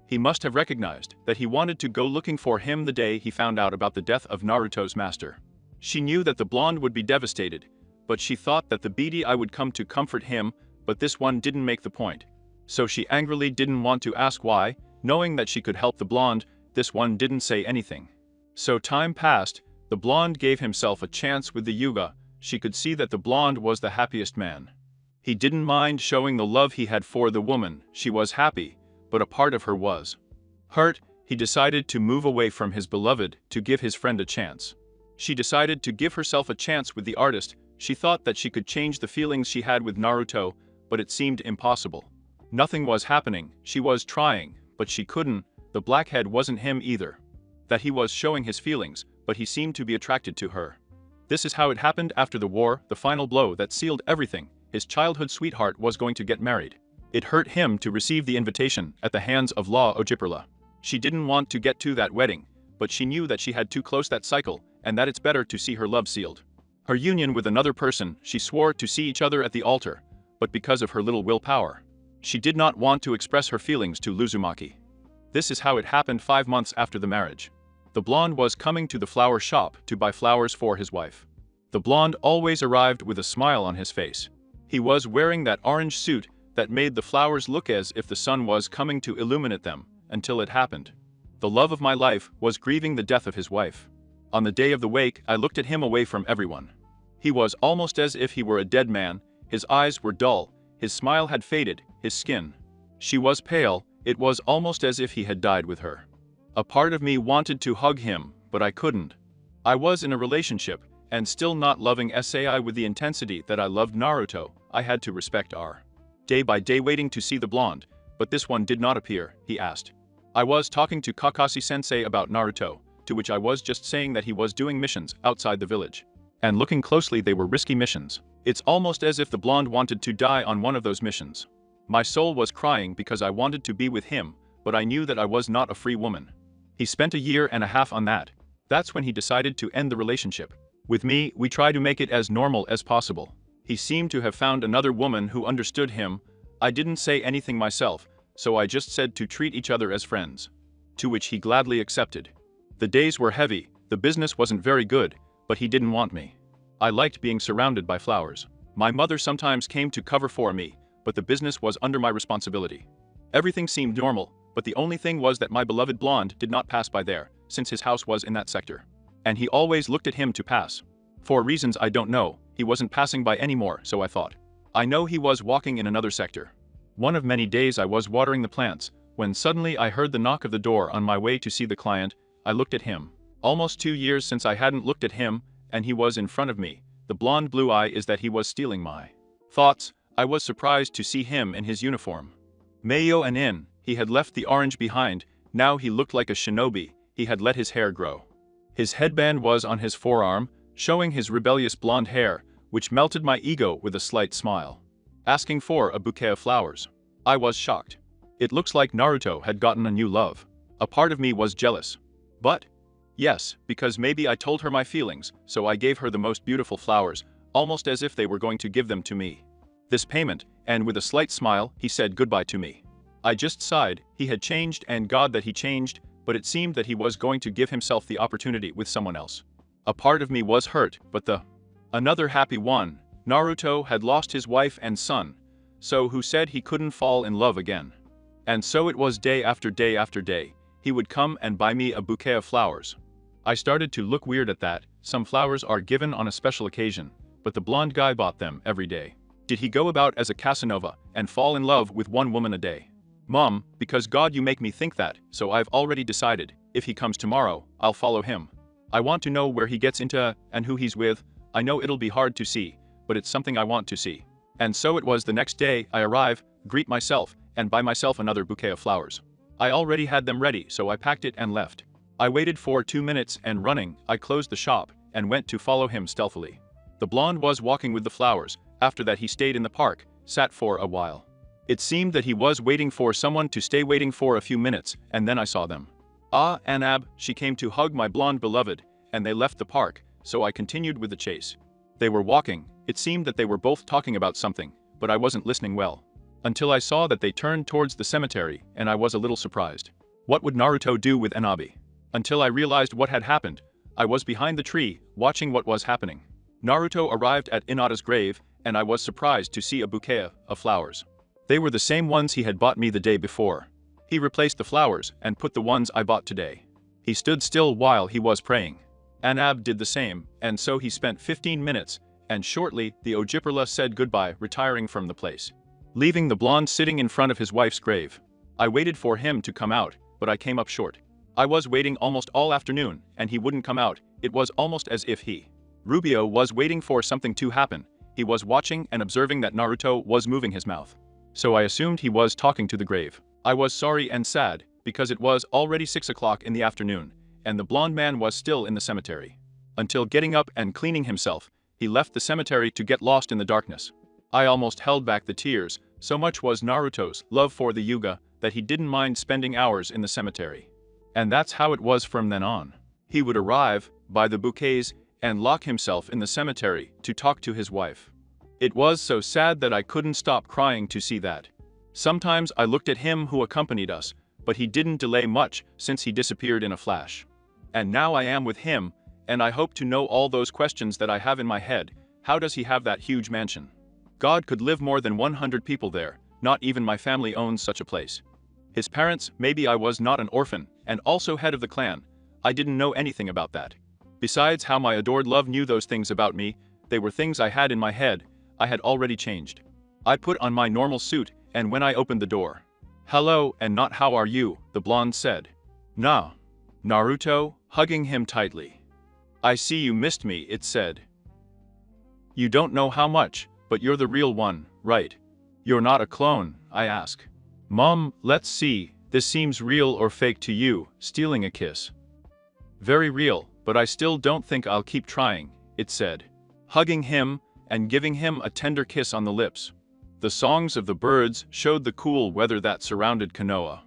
He must have recognized that he wanted to go looking for him the day he found out about the death of Naruto's master. She knew that the blonde would be devastated, but she thought that the beady eye would come to comfort him, but this one didn't make the point. So she angrily didn't want to ask why, knowing that she could help the blonde, this one didn't say anything. So time passed, the blonde gave himself a chance with the Yuga. She could see that the blonde was the happiest man. He didn't mind showing the love he had for the woman. She was happy, but a part of her was hurt. He decided to move away from his beloved to give his friend a chance. She decided to give herself a chance with the artist. She thought that she could change the feelings she had with Naruto, but it seemed impossible. Nothing was happening. She was trying, but she couldn't. The blackhead wasn't him either. That he was showing his feelings, but he seemed to be attracted to her. This is how it happened after the war, the final blow that sealed everything. His childhood sweetheart was going to get married. It hurt him to receive the invitation at the hands of Law Ojipurla. She didn't want to get to that wedding, but she knew that she had to close that cycle, and that it's better to see her love sealed. Her union with another person, she swore to see each other at the altar, but because of her little willpower, she did not want to express her feelings to Uzumaki. This is how it happened 5 months after the marriage. The blonde was coming to the flower shop to buy flowers for his wife. The blonde always arrived with a smile on his face. He was wearing that orange suit that made the flowers look as if the sun was coming to illuminate them, until it happened. The love of my life was grieving the death of his wife. On the day of the wake, I looked at him away from everyone. He was almost as if he were a dead man. His eyes were dull, his smile had faded, his skin. She was pale, it was almost as if he had died with her. A part of me wanted to hug him, but I couldn't. I was in a relationship, and still not loving Sai with the intensity that I loved Naruto. I had to respect our day by day waiting to see the blonde, but this one did not appear, he asked. I was talking to Kakashi-sensei about Naruto, to which I was just saying that he was doing missions outside the village. And looking closely, they were risky missions. It's almost as if the blonde wanted to die on one of those missions. My soul was crying because I wanted to be with him, but I knew that I was not a free woman. He spent a year and a half on that. That's when he decided to end the relationship. With me, we try to make it as normal as possible. He seemed to have found another woman who understood him. I didn't say anything myself, so I just said to treat each other as friends. To which he gladly accepted. The days were heavy, the business wasn't very good, but he didn't want me. I liked being surrounded by flowers. My mother sometimes came to cover for me, but the business was under my responsibility. Everything seemed normal, but the only thing was that my beloved blonde did not pass by there, since his house was in that sector. And he always looked at him to pass. For reasons I don't know, he wasn't passing by anymore, so I thought. I know he was walking in another sector. One of many days I was watering the plants, when suddenly I heard the knock of the door. On my way to see the client, I looked at him. Almost 2 years since I hadn't looked at him, and he was in front of me. The blonde blue eye is that he was stealing my thoughts. I was surprised to see him in his uniform. Mayo and in, he had left the orange behind. Now he looked like a shinobi. He had let his hair grow. His headband was on his forearm, showing his rebellious blonde hair, which melted my ego with a slight smile. Asking for a bouquet of flowers. I was shocked. It looks like Naruto had gotten a new love. A part of me was jealous. But yes, because maybe I told her my feelings, so I gave her the most beautiful flowers, almost as if they were going to give them to me. This payment, and with a slight smile, he said goodbye to me. I just sighed. He had changed, and God that he changed, but it seemed that he was going to give himself the opportunity with someone else. A part of me was hurt, but another happy one. Naruto had lost his wife and son, so who said he couldn't fall in love again? And so it was day after day after day. He would come and buy me a bouquet of flowers. I started to look weird at that. Some flowers are given on a special occasion, but the blonde guy bought them every day. Did he go about as a Casanova and fall in love with one woman a day? Mom, because God you make me think that, so I've already decided, if he comes tomorrow, I'll follow him. I want to know where he gets into and who he's with. I know it'll be hard to see, but it's something I want to see. And so it was the next day. I arrive, greet myself, and buy myself another bouquet of flowers. I already had them ready, so I packed it and left. I waited for 2 minutes and running, I closed the shop and went to follow him stealthily. The blonde was walking with the flowers. After that he stayed in the park, sat for a while. It seemed that he was waiting for someone to stay waiting for a few minutes, and then I saw them. Ah, Anab, she came to hug my blonde beloved, and they left the park, so I continued with the chase. They were walking. It seemed that they were both talking about something, but I wasn't listening well. Until I saw that they turned towards the cemetery, and I was a little surprised. What would Naruto do with Enabi? Until I realized what had happened, I was behind the tree, watching what was happening. Naruto arrived at Hinata's grave, and I was surprised to see a bouquet of flowers. They were the same ones he had bought me the day before. He replaced the flowers and put the ones I bought today. He stood still while he was praying. Anab did the same, and so he spent 15 minutes, and shortly the Ojibwa said goodbye, retiring from the place, leaving the blonde sitting in front of his wife's grave. I waited for him to come out, but I came up short. I was waiting almost all afternoon, and he wouldn't come out. It was almost as if Rubio was waiting for something to happen. He was watching and observing that Naruto was moving his mouth. So I assumed he was talking to the grave. I was sorry and sad, because it was already 6 o'clock in the afternoon, and the blonde man was still in the cemetery. Until getting up and cleaning himself, he left the cemetery to get lost in the darkness. I almost held back the tears, so much was Naruto's love for the Hyuga that he didn't mind spending hours in the cemetery. And that's how it was from then on. He would arrive, buy the bouquets, and lock himself in the cemetery to talk to his wife. It was so sad that I couldn't stop crying to see that. Sometimes I looked at him who accompanied us, but he didn't delay much since he disappeared in a flash. And now I am with him, and I hope to know all those questions that I have in my head. How does he have that huge mansion? God could live more than 100 people there, not even my family owns such a place. His parents, maybe I was not an orphan, and also head of the clan. I didn't know anything about that. Besides how my adored love knew those things about me, they were things I had in my head. I had already changed. I put on my normal suit, and when I opened the door, "Hello, and not how are you," the blonde said. "Nah." Naruto, hugging him tightly. "I see you missed me," it said. "You don't know how much, but you're the real one, right? You're not a clone," I ask. "Mom, let's see, this seems real or fake to you, stealing a kiss." "Very real, but I still don't think I'll keep trying," it said, hugging him and giving him a tender kiss on the lips. The songs of the birds showed the cool weather that surrounded Konoha.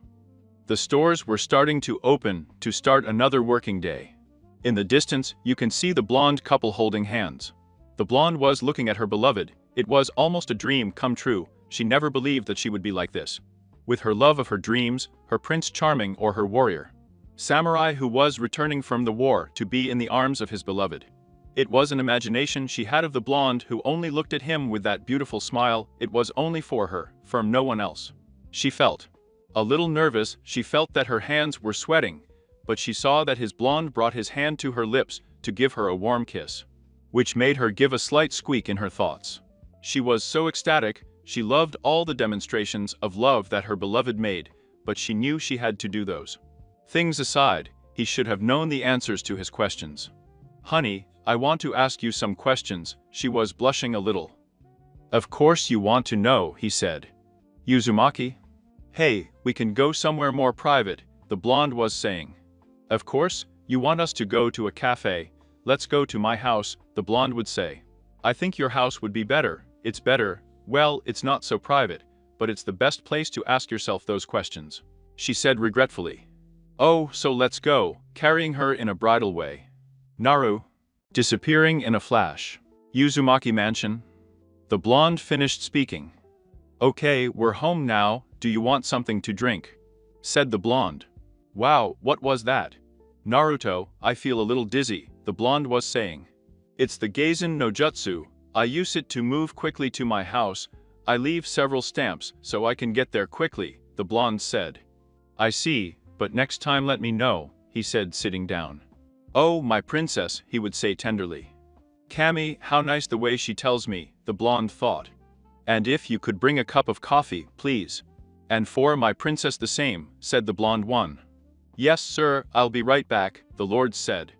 The stores were starting to open to start another working day. In the distance, you can see the blonde couple holding hands. The blonde was looking at her beloved. It was almost a dream come true. She never believed that she would be like this. With her love of her dreams, her Prince Charming or her warrior samurai who was returning from the war to be in the arms of his beloved. It was an imagination she had of the blonde who only looked at him with that beautiful smile. It was only for her, from no one else. She felt a little nervous. She felt that her hands were sweating, but she saw that his blonde brought his hand to her lips to give her a warm kiss, which made her give a slight squeak in her thoughts. She was so ecstatic. She loved all the demonstrations of love that her beloved made, but she knew she had to do those things aside. He should have known the answers to his questions. "Honey, I want to ask you some questions." She was blushing a little. "Of course you want to know," he said. "Uzumaki? Hey, we can go somewhere more private," the blonde was saying. "Of course, you want us to go to a cafe. Let's go to my house," the blonde would say. "I think your house would be better." "It's better. Well, it's not so private, but it's the best place to ask yourself those questions," she said regretfully. "Oh, so let's go," carrying her in a bridal way. Naru, disappearing in a flash. Uzumaki Mansion. The blonde finished speaking. "Okay, we're home now. Do you want something to drink?" said the blonde. "Wow, what was that?" "Naruto, I feel a little dizzy," the blonde was saying. "It's the Gazen no Jutsu. I use it to move quickly to my house. I leave several stamps so I can get there quickly," the blonde said. "I see, but next time let me know," he said, sitting down. "Oh, my princess," he would say tenderly. "Cammy, how nice the way she tells me," the blonde thought. "And if you could bring a cup of coffee, please." "And for my princess the same," said the blonde one. "Yes, sir, I'll be right back," the lord said.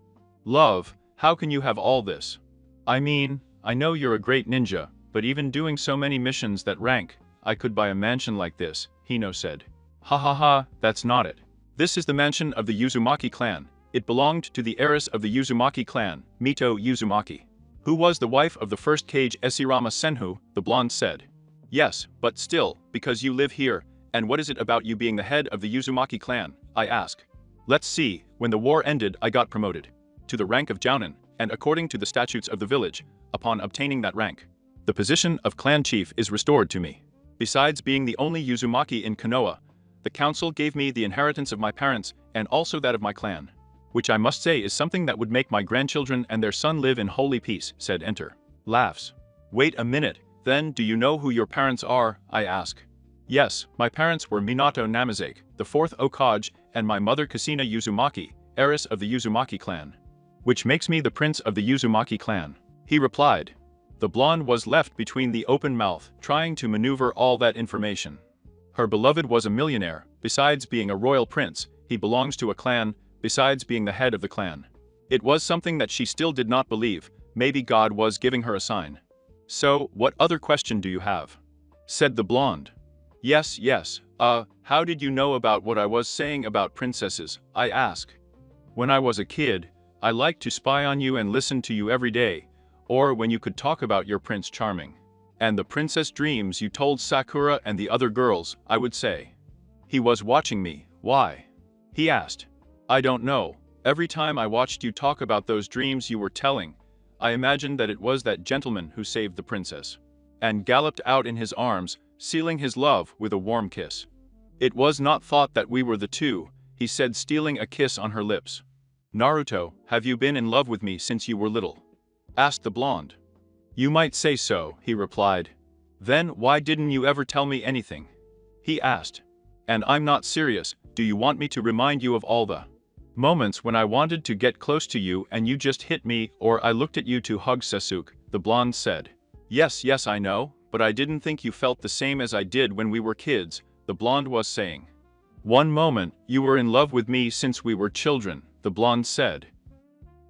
"Love, how can you have all this? I mean, I know you're a great ninja, but even doing so many missions that rank, I could buy a mansion like this," Hino said. "Ha ha ha, that's not it. This is the mansion of the Uzumaki clan. It belonged to the heiress of the Uzumaki clan, Mito Uzumaki, who was the wife of the first Kage Esirama Senhu," the blonde said. "Yes, but still, because you live here, and what is it about you being the head of the Uzumaki clan?" I ask. "Let's see, when the war ended I got promoted to the rank of Jounin, and according to the statutes of the village, upon obtaining that rank, the position of clan chief is restored to me. Besides being the only Uzumaki in Konoha, The council gave me the inheritance of my parents and also that of my clan. Which I must say is something that would make my grandchildren and their son live in holy peace, said Enter. Laughs. Wait a minute, then do you know who your parents are, I ask. Yes, my parents were Minato Namazake, the fourth Hokage, and my mother Kushina Uzumaki, heiress of the Uzumaki clan. Which makes me the prince of the Uzumaki clan. He replied. The blonde was left between the open mouth, trying to maneuver all that information. Her beloved was a millionaire, besides being a royal prince, he belongs to a clan, besides being the head of the clan. It was something that she still did not believe, maybe God was giving her a sign. So, what other question do you have? Said the blonde. Yes, how did you know about what I was saying about princesses, I ask. When I was a kid, I liked to spy on you and listen to you every day, or when you could talk about your Prince Charming. And the princess dreams you told Sakura and the other girls, I would say. He was watching me, why? He asked. I don't know, every time I watched you talk about those dreams you were telling, I imagined that it was that gentleman who saved the princess. And galloped out in his arms, sealing his love with a warm kiss. It was not thought that we were the two, he said, stealing a kiss on her lips. Naruto, have you been in love with me since you were little? Asked the blonde. You might say so, he replied. Then why didn't you ever tell me anything? He asked. And I'm not serious, do you want me to remind you of all the moments when I wanted to get close to you and you just hit me, or I looked at you to hug Sasuke, the blonde said. Yes, I know, but I didn't think you felt the same as I did when we were kids, the blonde was saying. One moment, you were in love with me since we were children, the blonde said.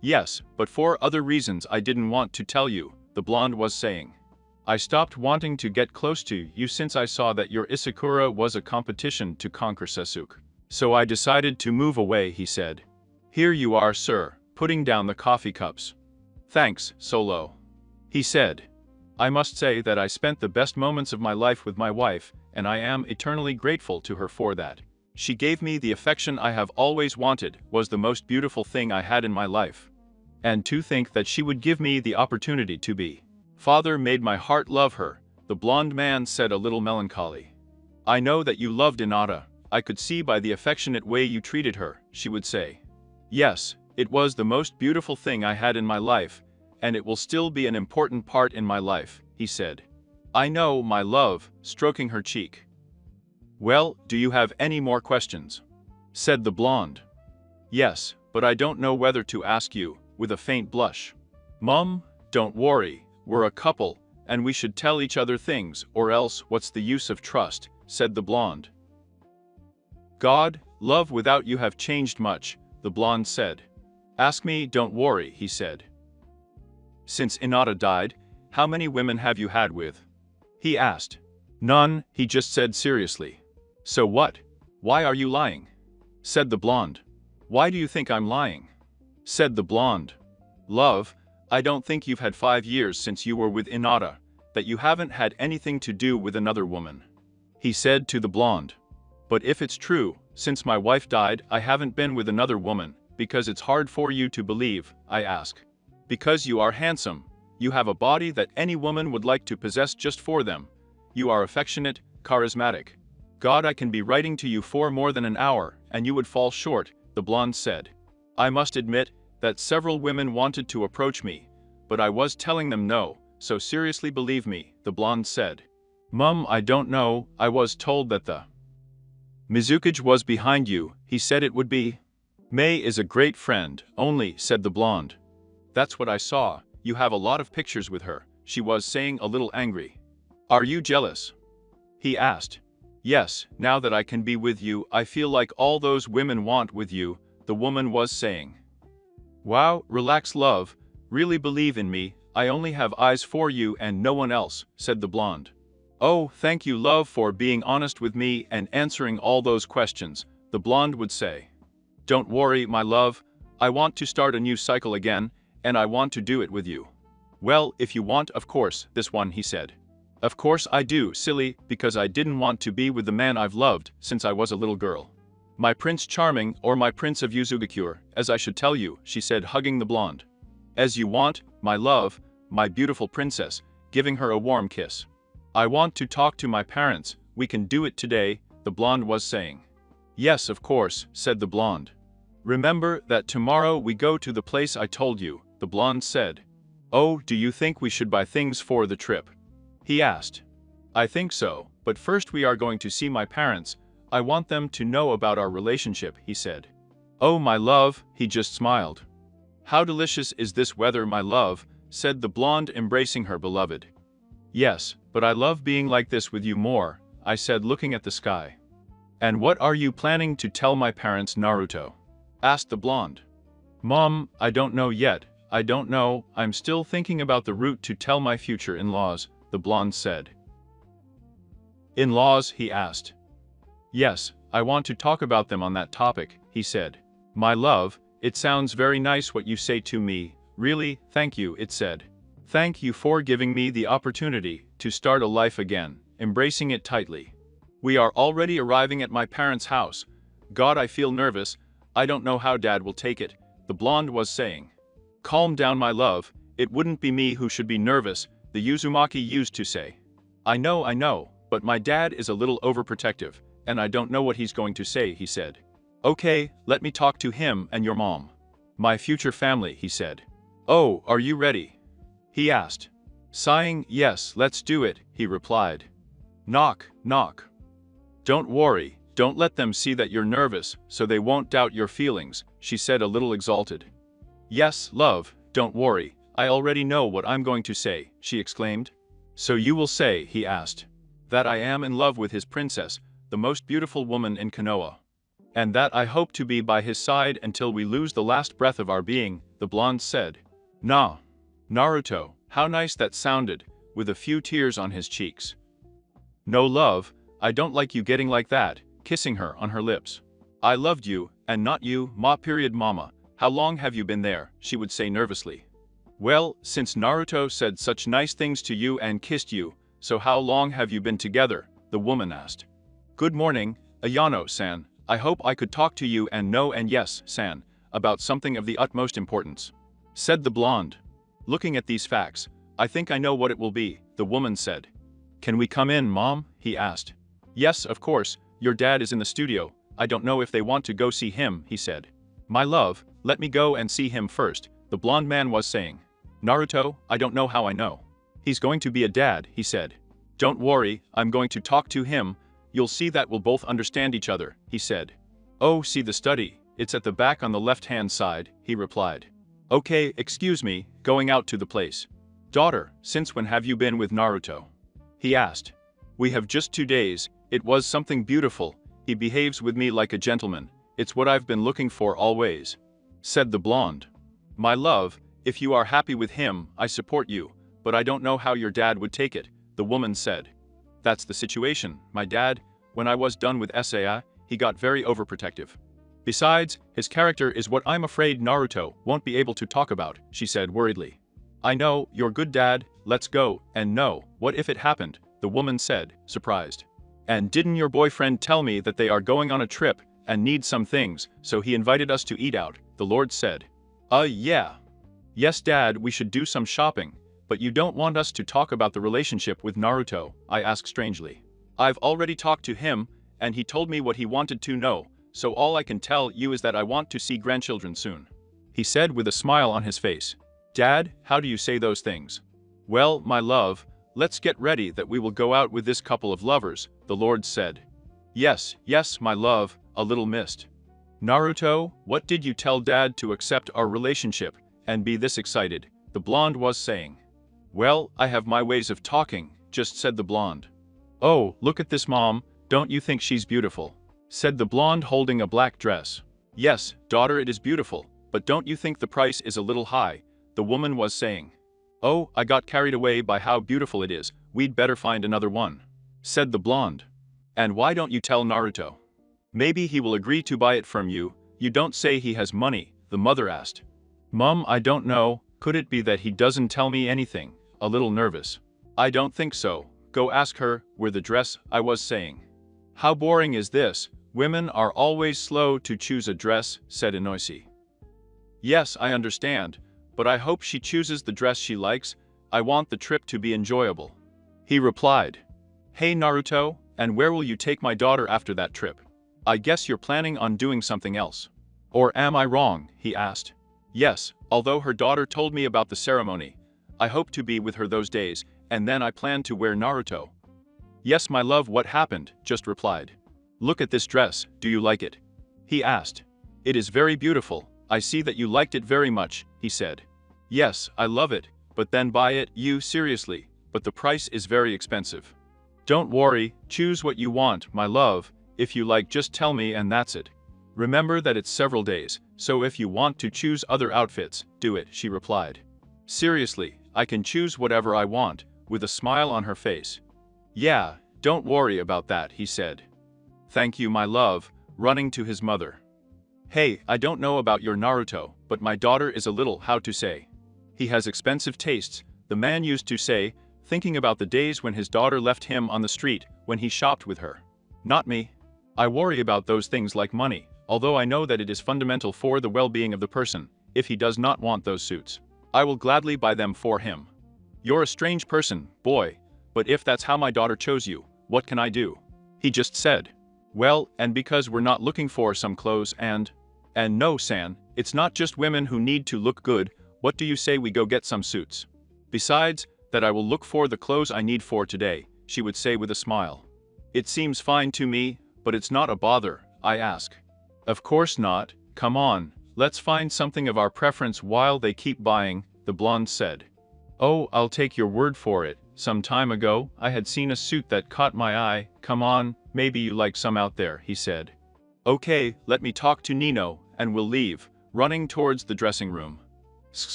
Yes, but for other reasons I didn't want to tell you, the blonde was saying. I stopped wanting to get close to you since I saw that your Isakura was a competition to conquer Sasuke. So I decided to move away, he said. Here you are, sir, putting down the coffee cups. Thanks, Solo. He said. I must say that I spent the best moments of my life with my wife, and I am eternally grateful to her for that. She gave me the affection I have always wanted, was the most beautiful thing I had in my life. And to think that she would give me the opportunity to be father made my heart love her, the blonde man said, a little melancholy. I know that you loved Hinata, I could see by the affectionate way you treated her, she would say. Yes, it was the most beautiful thing I had in my life, and it will still be an important part in my life, he said. I know, my love, stroking her cheek. Well, do you have any more questions? Said the blonde. Yes, but I don't know whether to ask you, with a faint blush. Mum, don't worry, we're a couple, and we should tell each other things, or else what's the use of trust, said the blonde. God, love without you have changed much, the blonde said. Ask me, don't worry, he said. Since Hinata died, how many women have you had with? He asked. None, he just said seriously. So what? Why are you lying? Said the blonde. Why do you think I'm lying? Said the blonde. Love, I don't think you've had 5 years since you were with Hinata, that you haven't had anything to do with another woman. He said to the blonde. But if it's true, since my wife died, I haven't been with another woman, because it's hard for you to believe, I ask. Because you are handsome, you have a body that any woman would like to possess just for them. You are affectionate, charismatic. God, I can be writing to you for more than an hour, and you would fall short, the blonde said. I must admit that several women wanted to approach me, but I was telling them no, so seriously believe me, the blonde said. Mum, I don't know, I was told that the Mizukage was behind you, he said it would be. May is a great friend, only, said the blonde. That's what I saw, you have a lot of pictures with her, she was saying, a little angry. Are you jealous? He asked. Yes, now that I can be with you, I feel like all those women want with you, the woman was saying. Wow, relax, love, really believe in me, I only have eyes for you and no one else, said the blonde. Oh, thank you, love, for being honest with me and answering all those questions, the blonde would say. Don't worry, my love, I want to start a new cycle again, and I want to do it with you. Well, if you want, of course, this one, he said. Of course I do, silly, because I didn't want to be with the man I've loved since I was a little girl. My Prince Charming, or my Prince of Uzumaki, as I should tell you, she said, hugging the blonde. As you want, my love, my beautiful princess, giving her a warm kiss. I want to talk to my parents, we can do it today, the blonde was saying. Yes, of course, said the blonde. Remember that tomorrow we go to the place I told you, the blonde said. Oh, do you think we should buy things for the trip? He asked. I think so, but first we are going to see my parents. I want them to know about our relationship, he said. Oh, my love, he just smiled. How delicious is this weather, my love, said the blonde, embracing her beloved. Yes, but I love being like this with you more, I said, looking at the sky. And what are you planning to tell my parents, Naruto? Asked the blonde. Mom, I don't know yet. I don't know, I'm still thinking about the route to tell my future in-laws, the blonde said. In-laws, he asked. Yes, I want to talk about them on that topic, he said. My love, it sounds very nice what you say to me, really, thank you, it said. Thank you for giving me the opportunity to start a life again, embracing it tightly. We are already arriving at my parents' house. God, I feel nervous. I don't know how Dad will take it, the blonde was saying. Calm down, my love, it wouldn't be me who should be nervous, the Uzumaki used to say. I know, but my dad is a little overprotective, and I don't know what he's going to say, he said. Okay, let me talk to him and your mom. My future family, he said. Oh, are you ready? He asked. Sighing, yes, let's do it, he replied. Knock, knock. Don't worry, don't let them see that you're nervous, so they won't doubt your feelings, she said, a little exalted. Yes, love, don't worry, I already know what I'm going to say, she exclaimed. So you will say, he asked, that I am in love with his princess, the most beautiful woman in Konoha. And that I hope to be by his side until we lose the last breath of our being, the blonde said. Nah. Naruto, how nice that sounded, with a few tears on his cheeks. No, love, I don't like you getting like that, kissing her on her lips. I loved you, and not you, mama. How long have you been there, she would say nervously. Well, since Naruto said such nice things to you and kissed you, so how long have you been together, the woman asked. Good morning, Ayano-san, I hope I could talk to you and no and yes, san, about something of the utmost importance, said the blonde. Looking at these facts, I think I know what it will be, the woman said. Can we come in, Mom? He asked. Yes, of course, your dad is in the studio, I don't know if they want to go see him, he said. My love, let me go and see him first, the blonde man was saying. Naruto, I don't know how I know. He's going to be a dad, he said. Don't worry, I'm going to talk to him, you'll see that we'll both understand each other, he said. Oh, see the study, it's at the back on the left-hand side, he replied. Okay, excuse me, going out to the place. Daughter, since when have you been with Naruto? He asked. We have just 2 days, it was something beautiful, he behaves with me like a gentleman, it's what I've been looking for always, said the blonde. My love, if you are happy with him, I support you, but I don't know how your dad would take it, the woman said. That's the situation, my dad, when I was done with SAI, he got very overprotective. Besides, his character is what I'm afraid Naruto won't be able to talk about, she said worriedly. I know, you're good dad, let's go, and no, what if it happened, the woman said, surprised. And didn't your boyfriend tell me that they are going on a trip and need some things, so he invited us to eat out, the Lord said. Yeah. Yes, Dad, we should do some shopping, but you don't want us to talk about the relationship with Naruto, I asked strangely. I've already talked to him, and he told me what he wanted to know, so all I can tell you is that I want to see grandchildren soon. He said with a smile on his face. Dad, how do you say those things? Well, my love, let's get ready that we will go out with this couple of lovers, the Lord said. Yes, my love, a little missed. Naruto, what did you tell Dad to accept our relationship and be this excited, the blonde was saying. Well, I have my ways of talking, just said the blonde. Oh, look at this, Mom, don't you think she's beautiful? Said the blonde holding a black dress. Yes, daughter, it is beautiful, but don't you think the price is a little high, the woman was saying. Oh, I got carried away by how beautiful it is, we'd better find another one, said the blonde. And why don't you tell Naruto? Maybe he will agree to buy it from you, you don't say he has money, the mother asked. Mom, I don't know, could it be that he doesn't tell me anything, a little nervous. I don't think so, go ask her, where the dress, I was saying. How boring is this, women are always slow to choose a dress, said Inoue. Yes, I understand, but I hope she chooses the dress she likes, I want the trip to be enjoyable. He replied. Hey Naruto, And where will you take my daughter after that trip? I guess you're planning on doing something else. Or am I wrong? He asked. Yes, although her daughter told me about the ceremony. I hope to be with her those days, and then I plan to wear Naruto. Yes, my love, what happened? Just replied. Look at this dress, do you like it? He asked. It is very beautiful, I see that you liked it very much, he said. Yes, I love it, but then buy it, you seriously, but the price is very expensive. Don't worry, choose what you want, my love, if you like just tell me and that's it. Remember that it's several days, so if you want to choose other outfits, do it, she replied. Seriously, I can choose whatever I want, with a smile on her face. Yeah, don't worry about that, he said. Thank you, my love, running to his mother. Hey, I don't know about your Naruto, but my daughter is a little, how to say. He has expensive tastes, the man used to say, thinking about the days when his daughter left him on the street when he shopped with her. Not me. I worry about those things like money, although I know that it is fundamental for the well-being of the person. If he does not want those suits, I will gladly buy them for him. You're a strange person, boy, but if that's how my daughter chose you, what can I do? He just said. Well, and because we're not looking for some clothes and no, San, it's not just women who need to look good, what do you say we go get some suits? Besides, that I will look for the clothes I need for today, she would say with a smile. It seems fine to me, but it's not a bother, I ask. Of course not, come on, let's find something of our preference while they keep buying, the blonde said. Oh, I'll take your word for it, some time ago, I had seen a suit that caught my eye, come on, maybe you like some out there, he said. Okay, let me talk to Nino, and we'll leave, running towards the dressing room.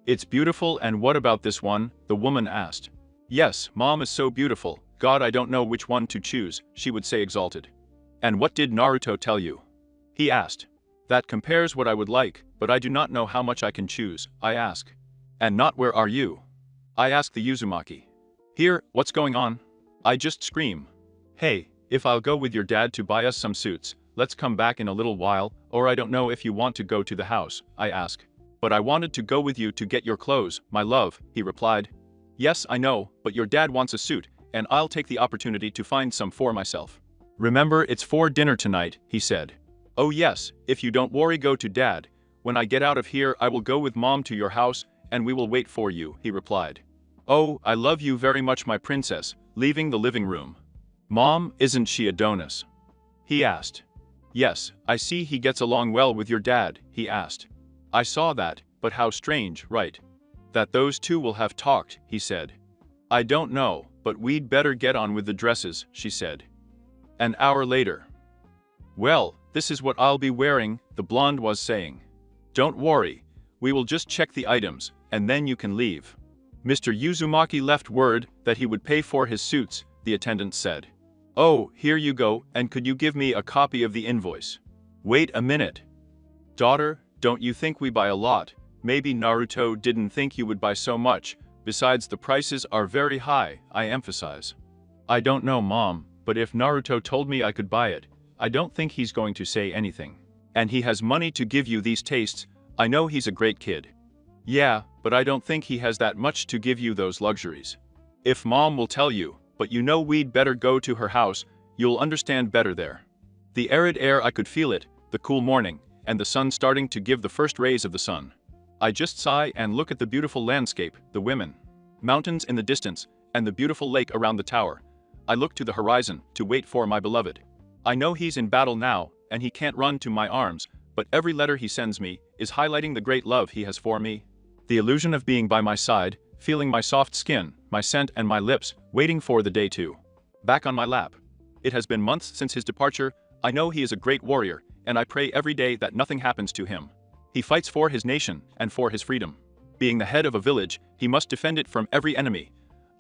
It's beautiful, and what about this one? The woman asked. Yes, Mom is so beautiful, God, I don't know which one to choose, she would say exalted. And what did Naruto tell you? He asked. That compares what I would like, but I do not know how much I can choose, I ask. And not where are you? I ask the Uzumaki. Here, what's going on? I just scream. Hey, if I'll go with your dad to buy us some suits, let's come back in a little while, or I don't know if you want to go to the house, I ask. But I wanted to go with you to get your clothes, my love, he replied. Yes, I know, but your dad wants a suit, and I'll take the opportunity to find some for myself. Remember, it's for dinner tonight, he said. Oh yes, if you don't worry, go to dad. When I get out of here, I will go with Mom to your house, and we will wait for you, he replied. Oh, I love you very much, my princess, leaving the living room. Mom, isn't she Adonis? He asked. Yes, I see he gets along well with your dad, he asked. I saw that, but how strange, right? That those two will have talked, he said. I don't know, but we'd better get on with the dresses, she said. An hour later. Well, this is what I'll be wearing, the blonde was saying. Don't worry, we will just check the items, and then you can leave. Mr. Uzumaki left word that he would pay for his suits, the attendant said. Oh, here you go, and could you give me a copy of the invoice? Wait a minute. Daughter, don't you think we buy a lot? Maybe Naruto didn't think you would buy so much, besides the prices are very high, I emphasize. I don't know, Mom, but if Naruto told me I could buy it, I don't think he's going to say anything. And he has money to give you these tastes, I know he's a great kid. Yeah, but I don't think he has that much to give you those luxuries. If Mom will tell you, but you know we'd better go to her house, you'll understand better there. The arid air, I could feel it, the cool morning, and the sun starting to give the first rays of the sun. I just sigh and look at the beautiful landscape, the women, mountains in the distance, and the beautiful lake around the tower. I look to the horizon to wait for my beloved. I know he's in battle now, and he can't run to my arms, but every letter he sends me is highlighting the great love he has for me. The illusion of being by my side, feeling my soft skin, my scent and my lips, waiting for the day to back on my lap. It has been months since his departure. I know he is a great warrior, and I pray every day that nothing happens to him. He fights for his nation and for his freedom. Being the head of a village, he must defend it from every enemy.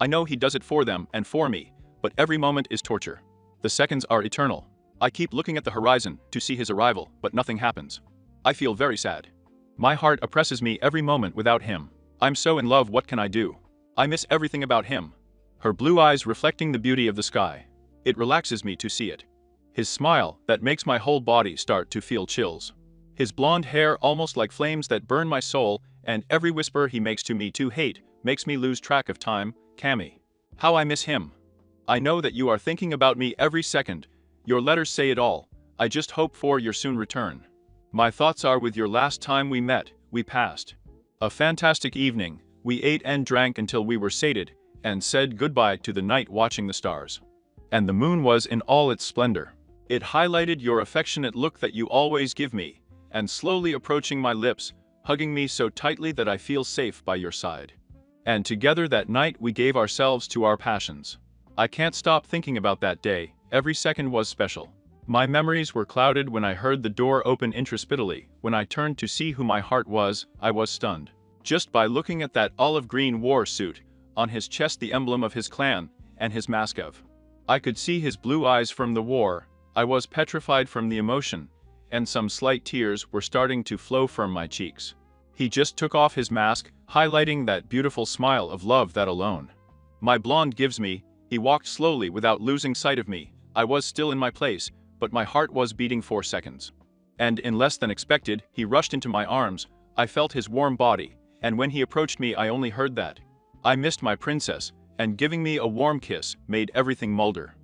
I know he does it for them and for me, but every moment is torture. The seconds are eternal. I keep looking at the horizon to see his arrival, but nothing happens. I feel very sad. My heart oppresses me every moment without him. I'm so in love, what can I do? I miss everything about him. Her blue eyes reflecting the beauty of the sky. It relaxes me to see it. His smile that makes my whole body start to feel chills. His blonde hair almost like flames that burn my soul, and every whisper he makes to me to hate makes me lose track of time. Cammy. How I miss him. I know that you are thinking about me every second. Your letters say it all. I just hope for your soon return. My thoughts are with your last time we met, we passed a fantastic evening. We ate and drank until we were sated, and said goodbye to the night watching the stars. And the moon was in all its splendor. It highlighted your affectionate look that you always give me, and slowly approaching my lips, hugging me so tightly that I feel safe by your side. And together that night we gave ourselves to our passions. I can't stop thinking about that day, every second was special. My memories were clouded when I heard the door open inhospitably. When I turned to see who my heart was, I was stunned. Just by looking at that olive green war suit, on his chest the emblem of his clan, and his mask of. I could see his blue eyes from the war. I was petrified from the emotion, and some slight tears were starting to flow from my cheeks. He just took off his mask, highlighting that beautiful smile of love that alone my blonde gives me. He walked slowly without losing sight of me. I was still in my place, but my heart was beating 4 seconds. And in less than expected, he rushed into my arms. I felt his warm body, and when he approached me I only heard that I missed my princess, and giving me a warm kiss made everything mulder.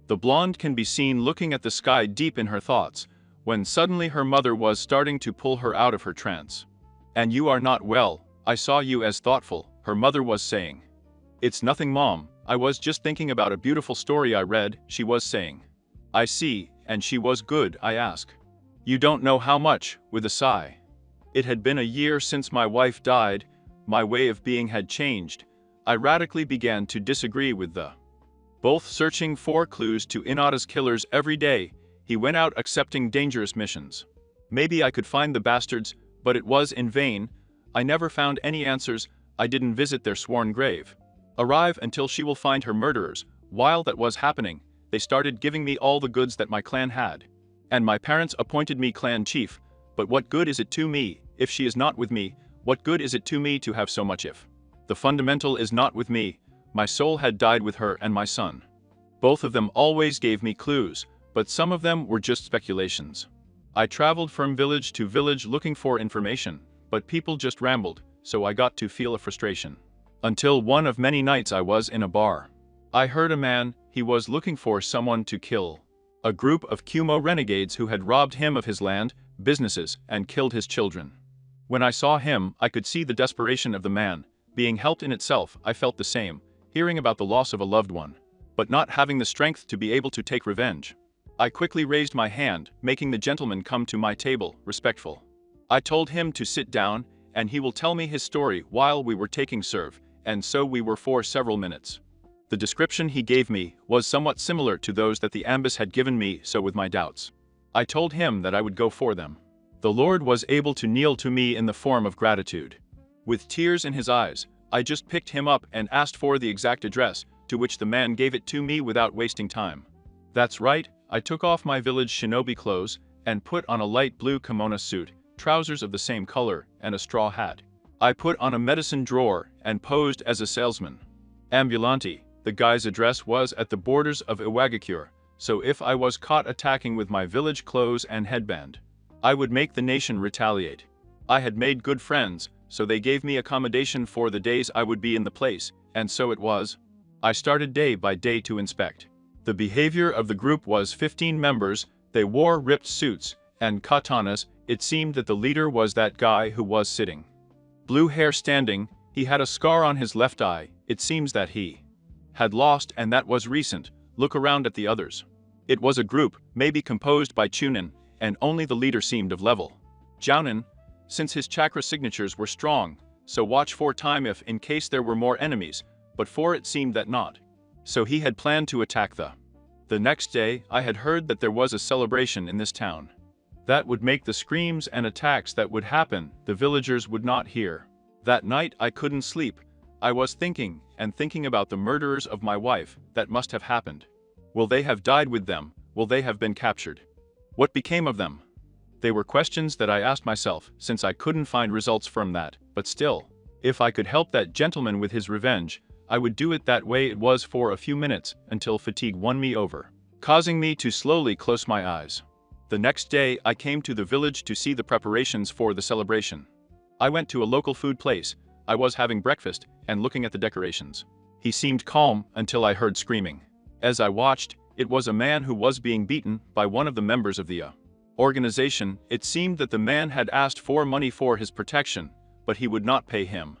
The blonde can be seen looking at the sky deep in her thoughts, when suddenly her mother was starting to pull her out of her trance. And you are not well, I saw you as thoughtful, her mother was saying. It's nothing, Mom, I was just thinking about a beautiful story I read, she was saying. I see, and she was good, I ask. You don't know how much, with a sigh. It had been a year since my wife died, my way of being had changed. I radically began to disagree with the both searching for clues to Inada's killers every day. He went out accepting dangerous missions. Maybe I could find the bastards, but it was in vain. I never found any answers. I didn't visit their sworn grave. Arrive until she will find her murderers. While that was happening, they started giving me all the goods that my clan had. And my parents appointed me clan chief. But what good is it to me, if she is not with me? What good is it to me to have so much if the fundamental is not with me? My soul had died with her and my son. Both of them always gave me clues, but some of them were just speculations. I traveled from village to village looking for information, but people just rambled, so I got to feel a frustration. Until one of many nights I was in a bar. I heard a man, he was looking for someone to kill. A group of Kumo renegades who had robbed him of his land, businesses, and killed his children. When I saw him, I could see the desperation of the man. Being helped in itself, I felt the same, hearing about the loss of a loved one, but not having the strength to be able to take revenge. I quickly raised my hand, making the gentleman come to my table, respectful. I told him to sit down, and he will tell me his story while we were taking serve, and so we were for several minutes. The description he gave me was somewhat similar to those that the Ambus had given me, so with my doubts, I told him that I would go for them. The Lord was able to kneel to me in the form of gratitude. With tears in his eyes, I just picked him up and asked for the exact address, to which the man gave it to me without wasting time. That's right, I took off my village shinobi clothes and put on a light blue kimono suit, trousers of the same color, and a straw hat. I put on a medicine drawer and posed as a salesman. Ambulante, the guy's address was at the borders of Iwagakure, so if I was caught attacking with my village clothes and headband, I would make the nation retaliate. I had made good friends, so they gave me accommodation for the days I would be in the place, and so it was. I started day by day to inspect. The behavior of the group was 15 members, they wore ripped suits and katanas. It seemed that the leader was that guy who was sitting. Blue hair standing, he had a scar on his left eye, it seems that he had lost and that was recent. Look around at the others. It was a group, maybe composed by Chunin, and only the leader seemed of level. Jounin, since his chakra signatures were strong, so watch for time if in case there were more enemies, but for it seemed that not. So he had planned to attack the next day. I had heard that there was a celebration in this town. That would make the screams and attacks that would happen, the villagers would not hear. That night I couldn't sleep. I was thinking and thinking about the murderers of my wife, that must have happened. Will they have died with them? Will they have been captured? What became of them? They were questions that I asked myself, since I couldn't find results from that, but still, if I could help that gentleman with his revenge, I would do it that way. It was for a few minutes, until fatigue won me over, causing me to slowly close my eyes. The next day, I came to the village to see the preparations for the celebration. I went to a local food place. I was having breakfast and looking at the decorations. He seemed calm until I heard screaming. As I watched, it was a man who was being beaten by one of the members of the organization. It seemed that the man had asked for money for his protection, but he would not pay him.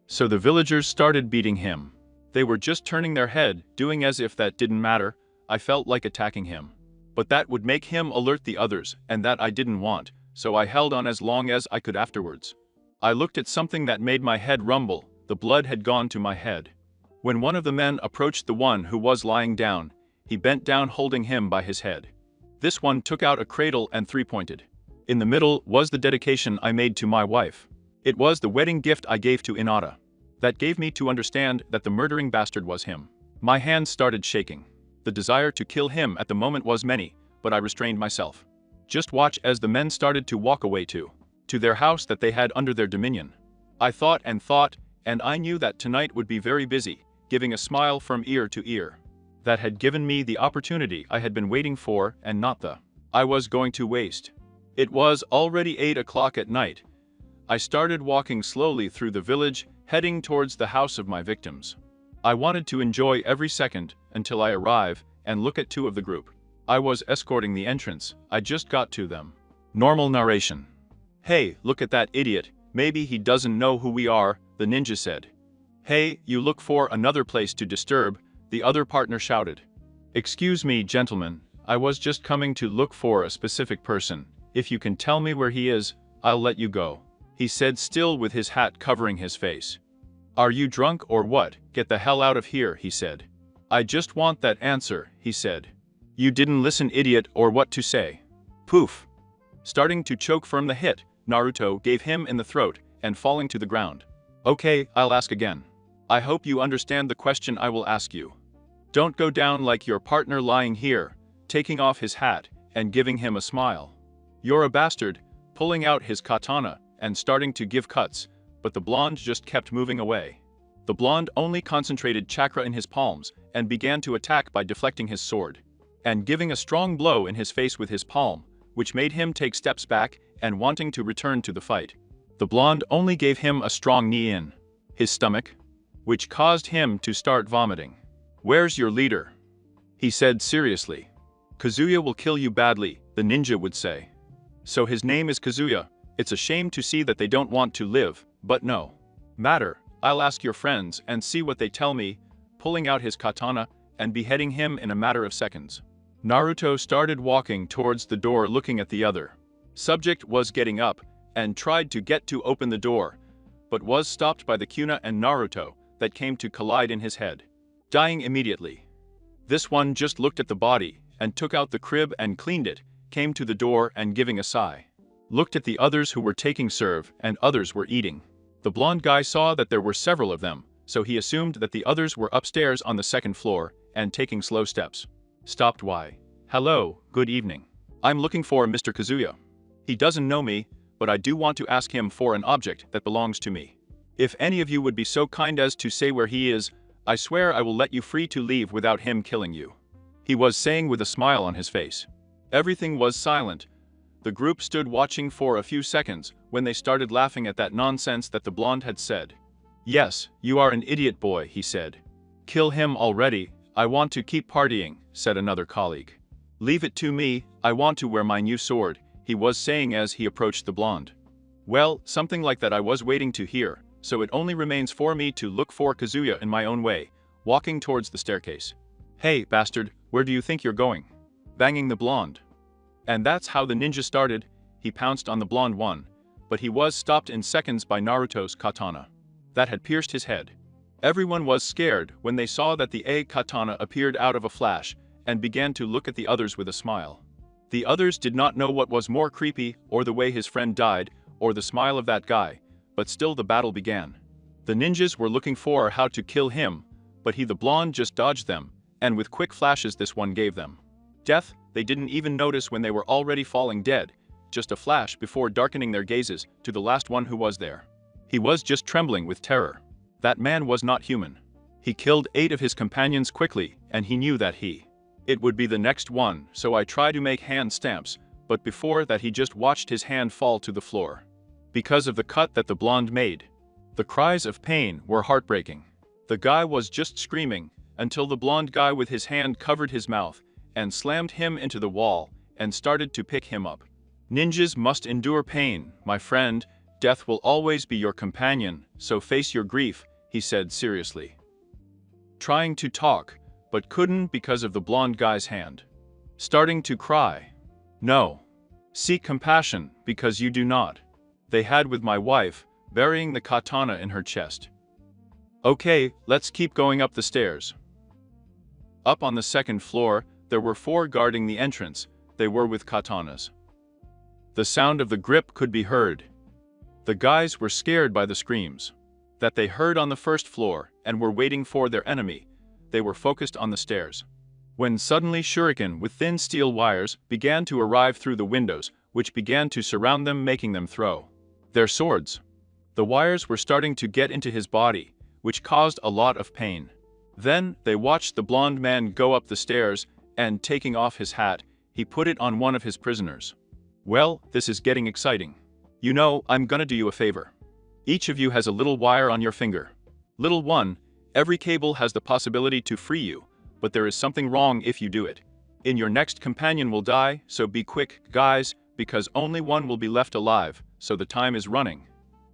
So the villagers started beating him. They were just turning their head, doing as if that didn't matter. I felt like attacking him. But that would make him alert the others, and that I didn't want, so I held on as long as I could afterwards. I looked at something that made my head rumble. The blood had gone to my head. When one of the men approached the one who was lying down, he bent down holding him by his head. This one took out a cradle and three-pointed. In the middle was the dedication I made to my wife. It was the wedding gift I gave to Minato. That gave me to understand that the murdering bastard was him. My hands started shaking. The desire to kill him at the moment was many, but I restrained myself. Just watch as the men started to walk away to their house that they had under their dominion. I thought, and I knew that tonight would be very busy, giving a smile from ear to ear. That had given me the opportunity I had been waiting for and not the I was going to waste. It was already 8 o'clock at night. I started walking slowly through the village, heading towards the house of my victims. I wanted to enjoy every second until I arrive and look at two of the group. I was escorting the entrance. I just got to them. Normal narration. Hey, look at that idiot. Maybe he doesn't know who we are, the ninja said. Hey, you look for another place to disturb, the other partner shouted. Excuse me, gentlemen, I was just coming to look for a specific person. If you can tell me where he is, I'll let you go, he said, still with his hat covering his face. Are you drunk or what? Get the hell out of here, he said. I just want that answer, he said. You didn't listen, idiot, or what to say. Poof. Starting to choke from the hit, Naruto gave him in the throat and falling to the ground. Okay, I'll ask again. I hope you understand the question I will ask you. Don't go down like your partner lying here, taking off his hat and giving him a smile. You're a bastard, pulling out his katana and starting to give cuts, but the blonde just kept moving away. The blonde only concentrated chakra in his palms and began to attack by deflecting his sword and giving a strong blow in his face with his palm, which made him take steps back and wanting to return to the fight. The blonde only gave him a strong knee in his stomach, which caused him to start vomiting. Where's your leader? He said seriously. Kazuya will kill you badly, the ninja would say. So his name is Kazuya. It's a shame to see that they don't want to live, but no matter, I'll ask your friends and see what they tell me, pulling out his katana and beheading him in a matter of seconds. Naruto started walking towards the door looking at the other. Subject was getting up and tried to get to open the door, but was stopped by the Kushina and Naruto that came to collide in his head, dying immediately. This one just looked at the body and took out the crib and cleaned it, came to the door and giving a sigh. Looked at the others who were taking serve and others were eating. The blonde guy saw that there were several of them, so he assumed that the others were upstairs on the second floor and taking slow steps. Stopped. Why? Hello, good evening. I'm looking for Mr. Kazuya. He doesn't know me, but I do want to ask him for an object that belongs to me. If any of you would be so kind as to say where he is, I swear I will let you free to leave without him killing you, he was saying with a smile on his face. Everything was silent. The group stood watching for a few seconds when they started laughing at that nonsense that the blonde had said. Yes, you are an idiot boy, he said. Kill him already, I want to keep partying, said another colleague. Leave it to me, I want to wear my new sword, he was saying as he approached the blonde. Well, something like that I was waiting to hear, so it only remains for me to look for Kazuya in my own way, walking towards the staircase. Hey, bastard, where do you think you're going? Banging the blonde. And that's how the ninja started. He pounced on the blonde one, but he was stopped in seconds by Naruto's katana that had pierced his head. Everyone was scared when they saw that the katana appeared out of a flash and began to look at the others with a smile. The others did not know what was more creepy, or the way his friend died, or the smile of that guy, but still the battle began. The ninjas were looking for how to kill him, but the blonde just dodged them, and with quick flashes this one gave them death. They didn't even notice when they were already falling dead, just a flash before darkening their gazes to the last one who was there. He was just trembling with terror. That man was not human. He killed 8 of his companions quickly, and he knew that it would be the next one, so I tried to make hand stamps, but before that he just watched his hand fall to the floor. Because of the cut that the blonde made. The cries of pain were heartbreaking. The guy was just screaming, until the blonde guy with his hand covered his mouth, and slammed him into the wall, and started to pick him up. Ninjas must endure pain, my friend. Death will always be your companion, so face your grief, he said seriously. Trying to talk, but couldn't because of the blonde guy's hand. Starting to cry. No. Seek compassion, because you do not. They had with my wife, burying the katana in her chest. Okay, let's keep going up the stairs. Up on the second floor, there were 4 guarding the entrance. They were with katanas. The sound of the grip could be heard. The guys were scared by the screams that they heard on the first floor and were waiting for their enemy. They were focused on the stairs. When suddenly shuriken with thin steel wires began to arrive through the windows, which began to surround them, making them throw their swords. The wires were starting to get into his body, which caused a lot of pain. Then they watched the blonde man go up the stairs, and taking off his hat, he put it on one of his prisoners. Well, this is getting exciting. You know, I'm gonna do you a favor. Each of you has a little wire on your finger. Little one, every cable has the possibility to free you, but there is something wrong if you do it. Your next companion will die, so be quick, guys, because only one will be left alive, so the time is running.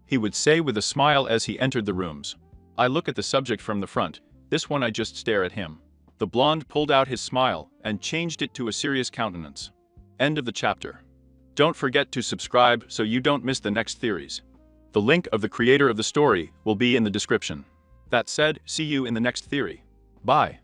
He would say with a smile as he entered the rooms. I look at the subject from the front, this one I just stare at him. The blonde pulled out his smile and changed it to a serious countenance. End of the chapter. Don't forget to subscribe so you don't miss the next theories. The link of the creator of the story will be in the description. That said, see you in the next theory. Bye.